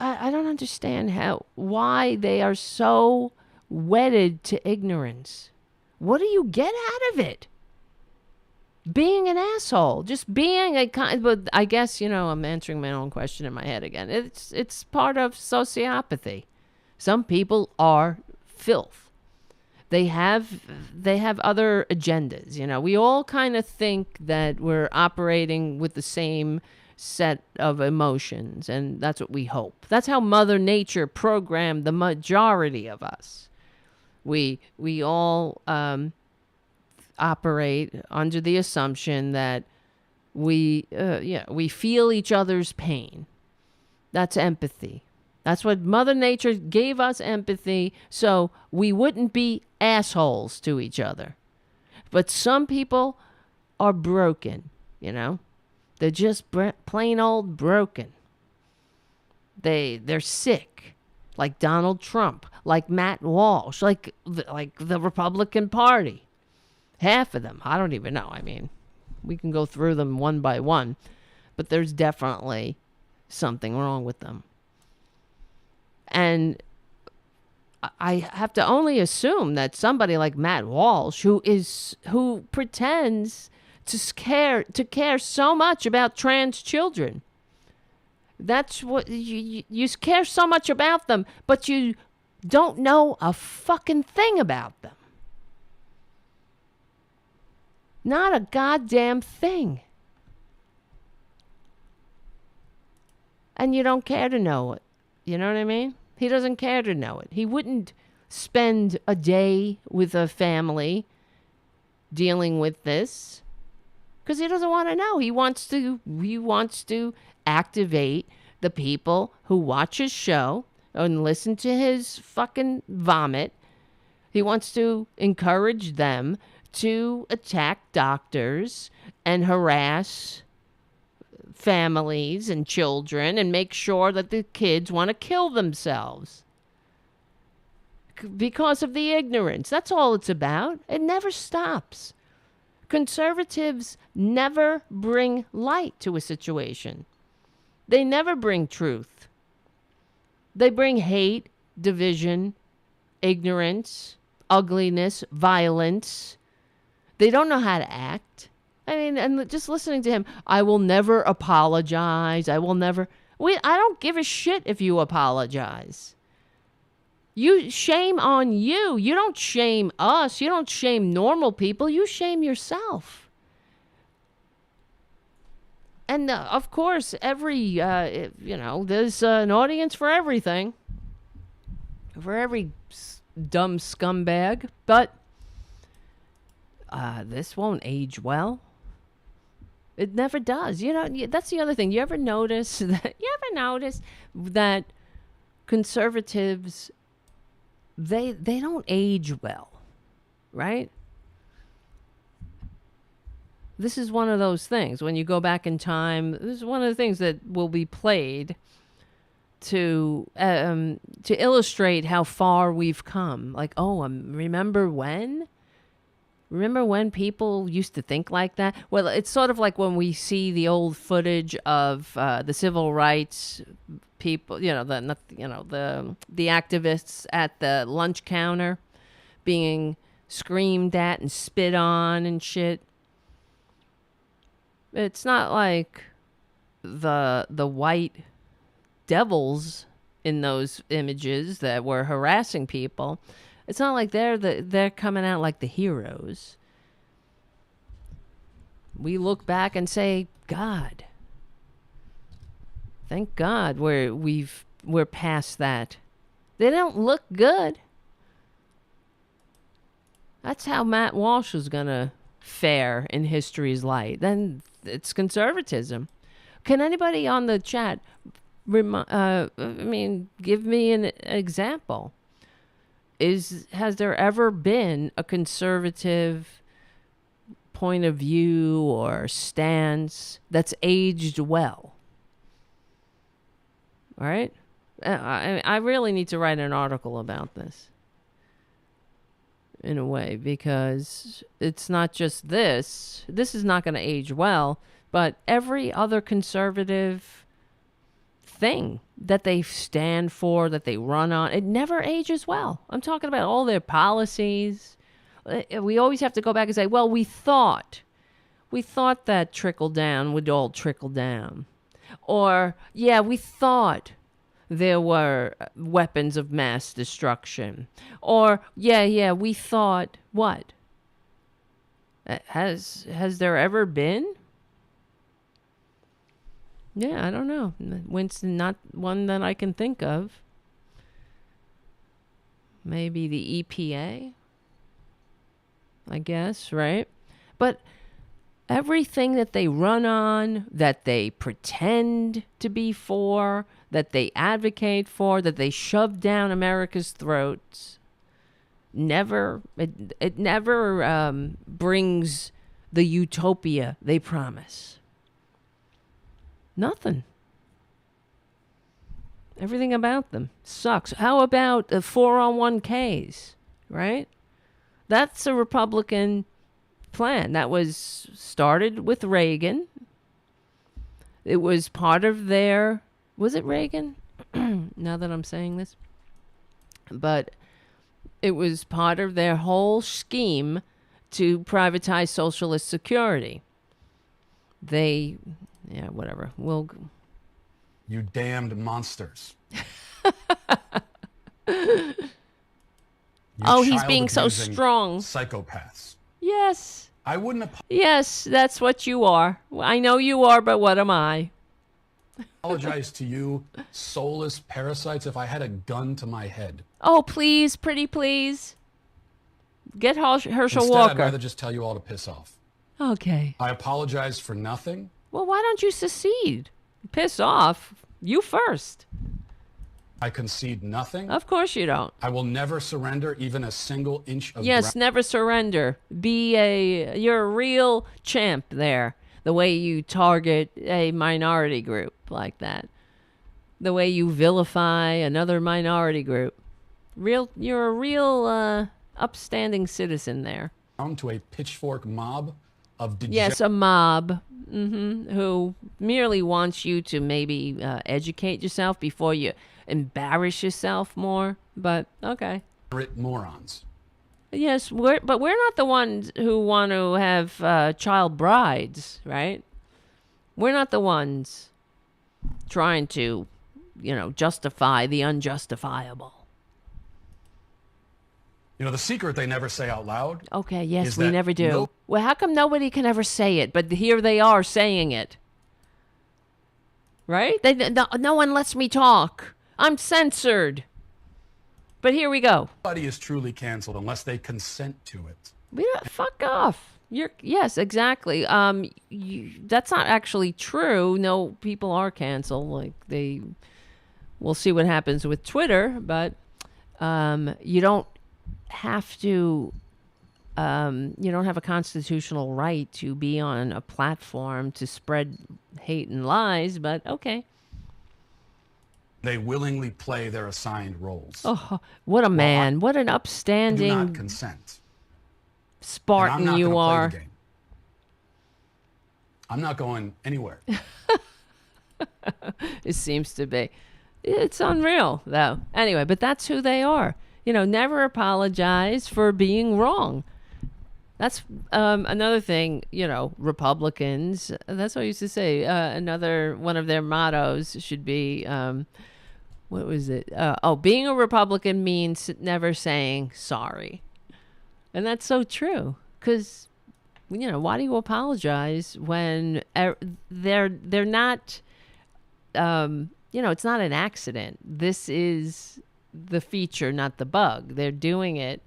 I don't understand why they are so wedded to ignorance. What do you get out of it? Being an asshole, just being but I guess, I'm answering my own question in my head again. It's part of sociopathy. Some people are filth. They have other agendas. We all kind of think that we're operating with the same set of emotions, and that's what we hope. That's how Mother Nature programmed the majority of us. We all operate under the assumption that we feel each other's pain. That's empathy. That's what Mother Nature gave us, empathy, so we wouldn't be assholes to each other. But some people are broken, They're just plain old broken. They're sick, like Donald Trump, like Matt Walsh, like the Republican Party. Half of them, I don't even know. I mean, we can go through them one by one, but there's definitely something wrong with them. And I have to only assume that somebody like Matt Walsh, who pretends to care so much about trans children, that's what you care so much about them, but you don't know a fucking thing about them. Not a goddamn thing. And you don't care to know it. You know what I mean? He doesn't care to know it. He wouldn't spend a day with a family dealing with this because he doesn't want to know. He wants to activate the people who watch his show and listen to his fucking vomit. He wants to encourage them to attack doctors and harass families and children and make sure that the kids want to kill themselves because of the ignorance. That's all it's about. It never stops. Conservatives never bring light to a situation. They never bring truth. They bring hate, division, ignorance, ugliness, violence. They don't know how to act. I mean, and just listening to him, I will never apologize. I don't give a shit if you apologize. Shame on you. You don't shame us. You don't shame normal people. You shame yourself. And of course, there's an audience for everything. For every dumb scumbag. But this won't age well. It never does. That's the other thing. You ever notice that conservatives, they don't age well, right? This is one of those things. When you go back in time, this is one of the things that will be played to illustrate how far we've come. Like, remember when? Remember when people used to think like that? Well, it's sort of like when we see the old footage of the civil rights people, the activists at the lunch counter being screamed at and spit on and shit. It's not like the white devils in those images that were harassing people. It's not like they're coming out like the heroes. We look back and say, God, thank God we're past that. They don't look good. That's how Matt Walsh is gonna fare in history's light. Then it's conservatism. Can anybody on the chat, give me an example? Has there ever been a conservative point of view or stance that's aged well? All right? I really need to write an article about this in a way, because it's not just this. This is not going to age well, but every other conservative thing that they stand for, that they run on, it never ages well. I'm talking about all their policies. We always have to go back and say, well, we thought that trickle down would all trickle down. Or, yeah, we thought there were weapons of mass destruction. Or, yeah, we thought, what? Has there ever been? Yeah, I don't know. Winston, not one that I can think of. Maybe the EPA, I guess, right? But everything that they run on, that they pretend to be for, that they advocate for, that they shove down America's throats, it never brings the utopia they promise. Nothing. Everything about them sucks. How about the 401ks, right? That's a Republican plan. That was started with Reagan. It was part of their, was it Reagan? Now that I'm saying this. But it was part of their whole scheme to privatize socialist security. They, yeah, whatever. We'll. You damned monsters. Oh, he's being so strong. Psychopaths. Yes. I wouldn't Yes, that's what you are. I know you are, but what am I? apologize to you, soulless parasites, if I had a gun to my head. Oh, please, pretty please. Get Herschel Instead, Walker. I'd rather just tell you all to piss off. Okay. I apologize for nothing. Well, why don't you secede? Piss off. You first. I concede nothing. Of course you don't. I will never surrender even a single inch of Yes, never surrender. You're a real champ there. The way you target a minority group like that. The way you vilify another minority group. You're a real upstanding citizen there. Down to a pitchfork mob of Yes, a mob who merely wants you to maybe educate yourself before you embarrass yourself more. But okay. degenerate morons. Yes, but we're not the ones who want to have child brides, right? We're not the ones trying to, justify the unjustifiable. You know, the secret they never say out loud. Okay, yes, is we that never do. Well, how come nobody can ever say it, but here they are saying it? Right? No one lets me talk. I'm censored. But here we go. Nobody is truly canceled unless they consent to it. Fuck off. Yes, exactly. That's not actually true. No, people are canceled. We'll see what happens with Twitter, but you don't have to. You don't have a constitutional right to be on a platform to spread hate and lies. But okay. They willingly play their assigned roles. Oh, what a man. What an upstanding do not consent. Spartan I'm not you gonna are. play the game. I'm not going anywhere. It seems to be. It's unreal, though. Anyway, but that's who they are. Never apologize for being wrong. That's another thing, Republicans, that's what I used to say. Another one of their mottos should be, what was it? Being a Republican means never saying sorry. And that's so true. Because, why do you apologize when they're not, it's not an accident. This is the feature, not the bug. They're doing it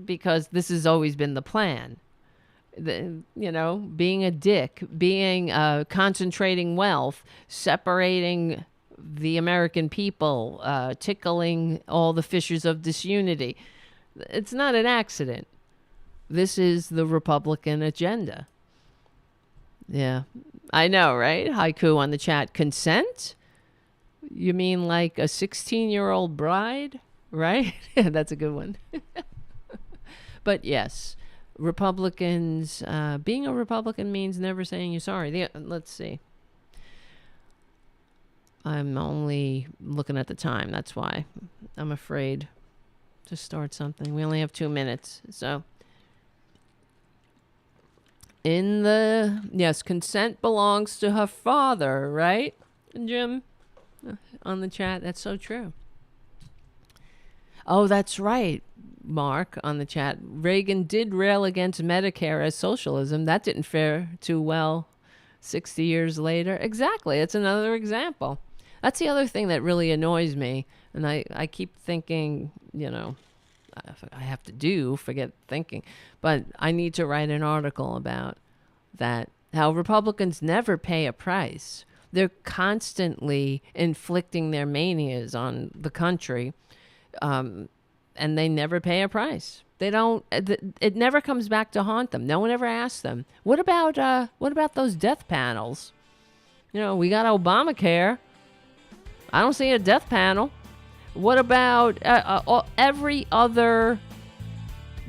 because this has always been the plan. Being a dick, concentrating wealth, separating the American people, tickling all the fissures of disunity. It's not an accident. This is the Republican agenda. Yeah, I know, right? Haiku on the chat. Consent? You mean like a 16-year-old bride? Right? That's a good one. But yes, Republicans, being a Republican means never saying you're sorry. Let's see. I'm only looking at the time. That's why I'm afraid to start something. We only have 2 minutes. So, yes, consent belongs to her father, right, Jim? On the chat. That's so true. Oh, that's right, Mark, on the chat. Reagan did rail against Medicare as socialism. That didn't fare too well 60 years later. Exactly. It's another example. That's the other thing that really annoys me. And I keep thinking, I have to forget thinking. But I need to write an article about that. How Republicans never pay a price. They're constantly inflicting their manias on the country, and they never pay a price. They don't. It never comes back to haunt them. No one ever asks them, what about those death panels? We got Obamacare. I don't see a death panel. What about every other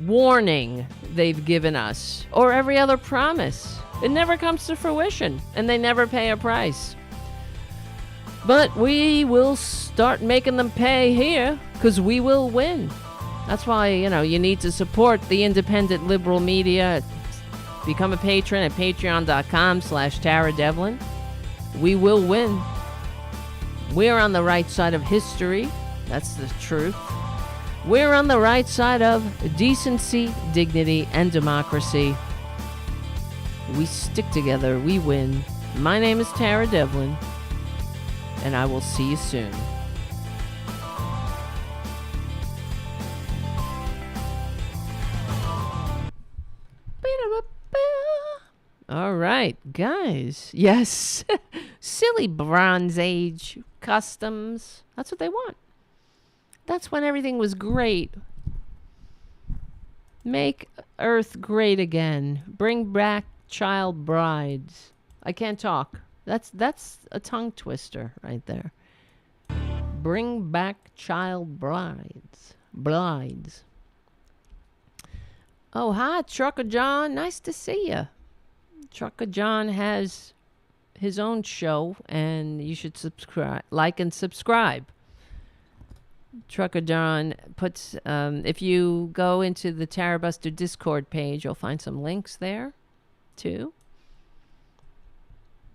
warning they've given us, or every other promise. It never comes to fruition, and they never pay a price. But we will start making them pay here, because we will win. That's why, you need to support the independent liberal media. Become a patron at patreon.com/Tara We will win. We're on the right side of history. That's the truth. We're on the right side of decency, dignity, and democracy. We stick together. We win. My name is Tara Devlin, and I will see you soon. All right, guys. Yes. Silly Bronze Age customs. That's what they want. That's when everything was great. Make Earth great again. Bring back child brides. I can't talk. That's a tongue twister right there. Bring back child brides. Brides. Oh, hi, Trucker John. Nice to see you. Trucker John has his own show, and you should like and subscribe. Trucker John puts, if you go into the Tarabuster Discord page, you'll find some links there, too.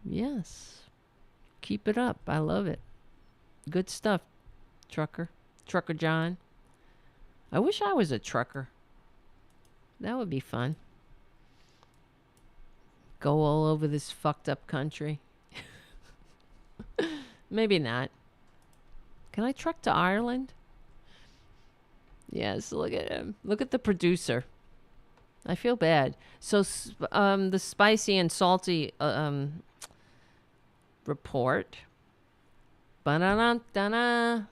Yes. Keep it up. I love it. Good stuff, Trucker John. I wish I was a trucker. That would be fun. Go all over this fucked up country. Maybe not. Can I truck to Ireland? Yes, look at him. Look at the producer. I feel bad. So, the spicy and salty report. Ba-da-da-da-da.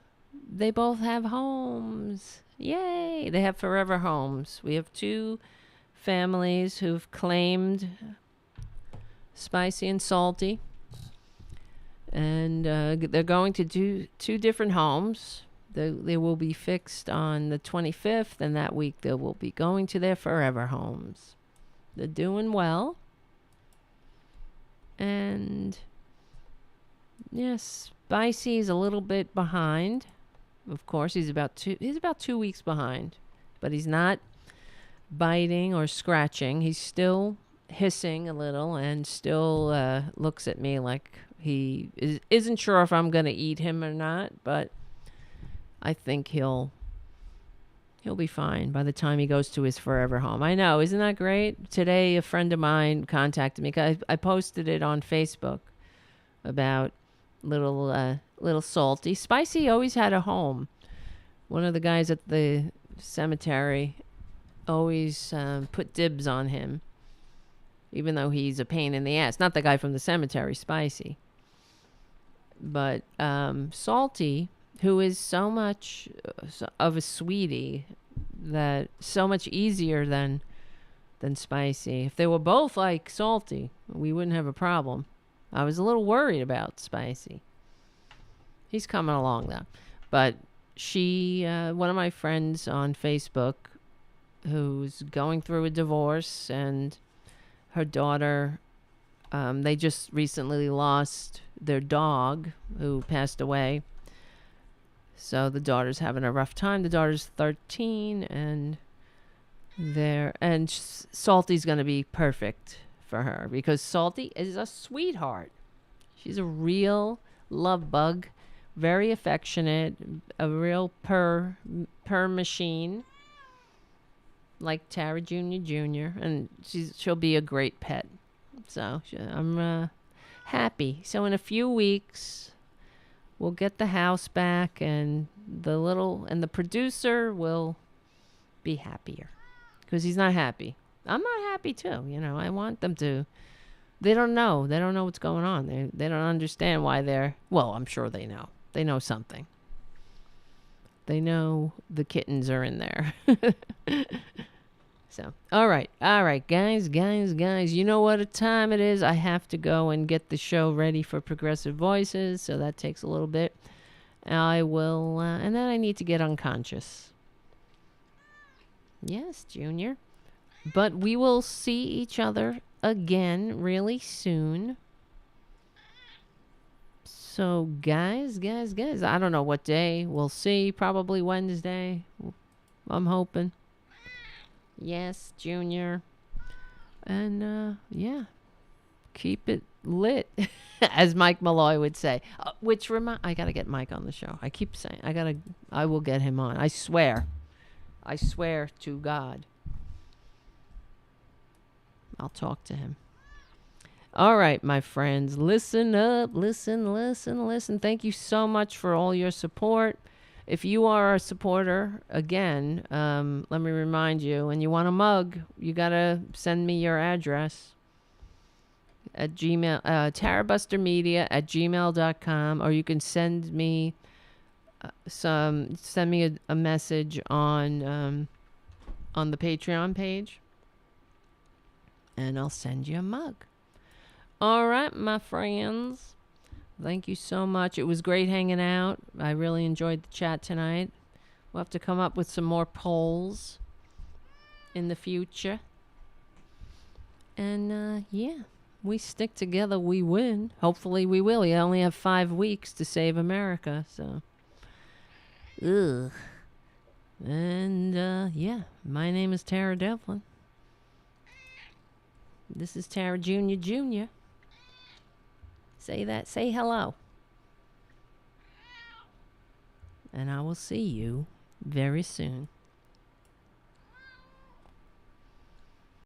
They both have homes. Yay! They have forever homes. We have 2 families who've claimed spicy and salty. And they're going to do 2 different homes. They will be fixed on the 25th, and that week they will be going to their forever homes. They're doing well. And yes, Spicy is a little bit behind. Of course, he's about 2 weeks behind. But he's not biting or scratching. He's still hissing a little and still looks at me like he isn't sure if I'm going to eat him or not, but I think he'll be fine by the time he goes to his forever home. I know, isn't that great? Today, a friend of mine contacted me. I posted it on Facebook about little Salty. Spicy always had a home. One of the guys at the cemetery always put dibs on him, even though he's a pain in the ass. Not the guy from the cemetery, Spicy. But Salty, who is so much of a sweetie, that so much easier than Spicy. If they were both like Salty, we wouldn't have a problem. I was a little worried about Spicy. He's coming along though. But she, one of my friends on Facebook, who's going through a divorce, and her daughter, they just recently lost their dog who passed away. So the daughter's having a rough time. The daughter's 13, and Salty's going to be perfect for her because Salty is a sweetheart. She's a real love bug, very affectionate, a real purr machine, like Tara Jr., and she'll be a great pet. So I'm happy. So in a few weeks, we'll get the house back, and the producer will be happier because he's not happy. I'm not happy too. I want them to. They don't know. They don't know what's going on. They don't understand why they're. Well, I'm sure they know. They know something. They know the kittens are in there. So, all right, guys. You know what time it is. I have to go and get the show ready for Progressive Voices, so that takes a little bit. I will, and then I need to get unconscious. Yes, Junior. But we will see each other again really soon. So, guys, I don't know what day. We'll see. Probably Wednesday. I'm hoping. Yes, Junior. And, yeah. Keep it lit, as Mike Malloy would say. I got to get Mike on the show. I keep saying, I will get him on. I swear. I swear to God. I'll talk to him. All right, my friends, listen up, listen. Thank you so much for all your support. If you are a supporter, again, let me remind you, and you want a mug, you got to send me your address at Gmail, tarabustermedia@gmail.com, or you can send me a message on the Patreon page, and I'll send you a mug. All right, my friends. Thank you so much. It was great hanging out. I really enjoyed the chat tonight. We'll have to come up with some more polls in the future. And, yeah, we stick together, we win. Hopefully we will. You only have 5 weeks to save America, so. Ugh. And, yeah, my name is Tara Devlin. This is Tara Jr. Say that. Say hello. And I will see you very soon.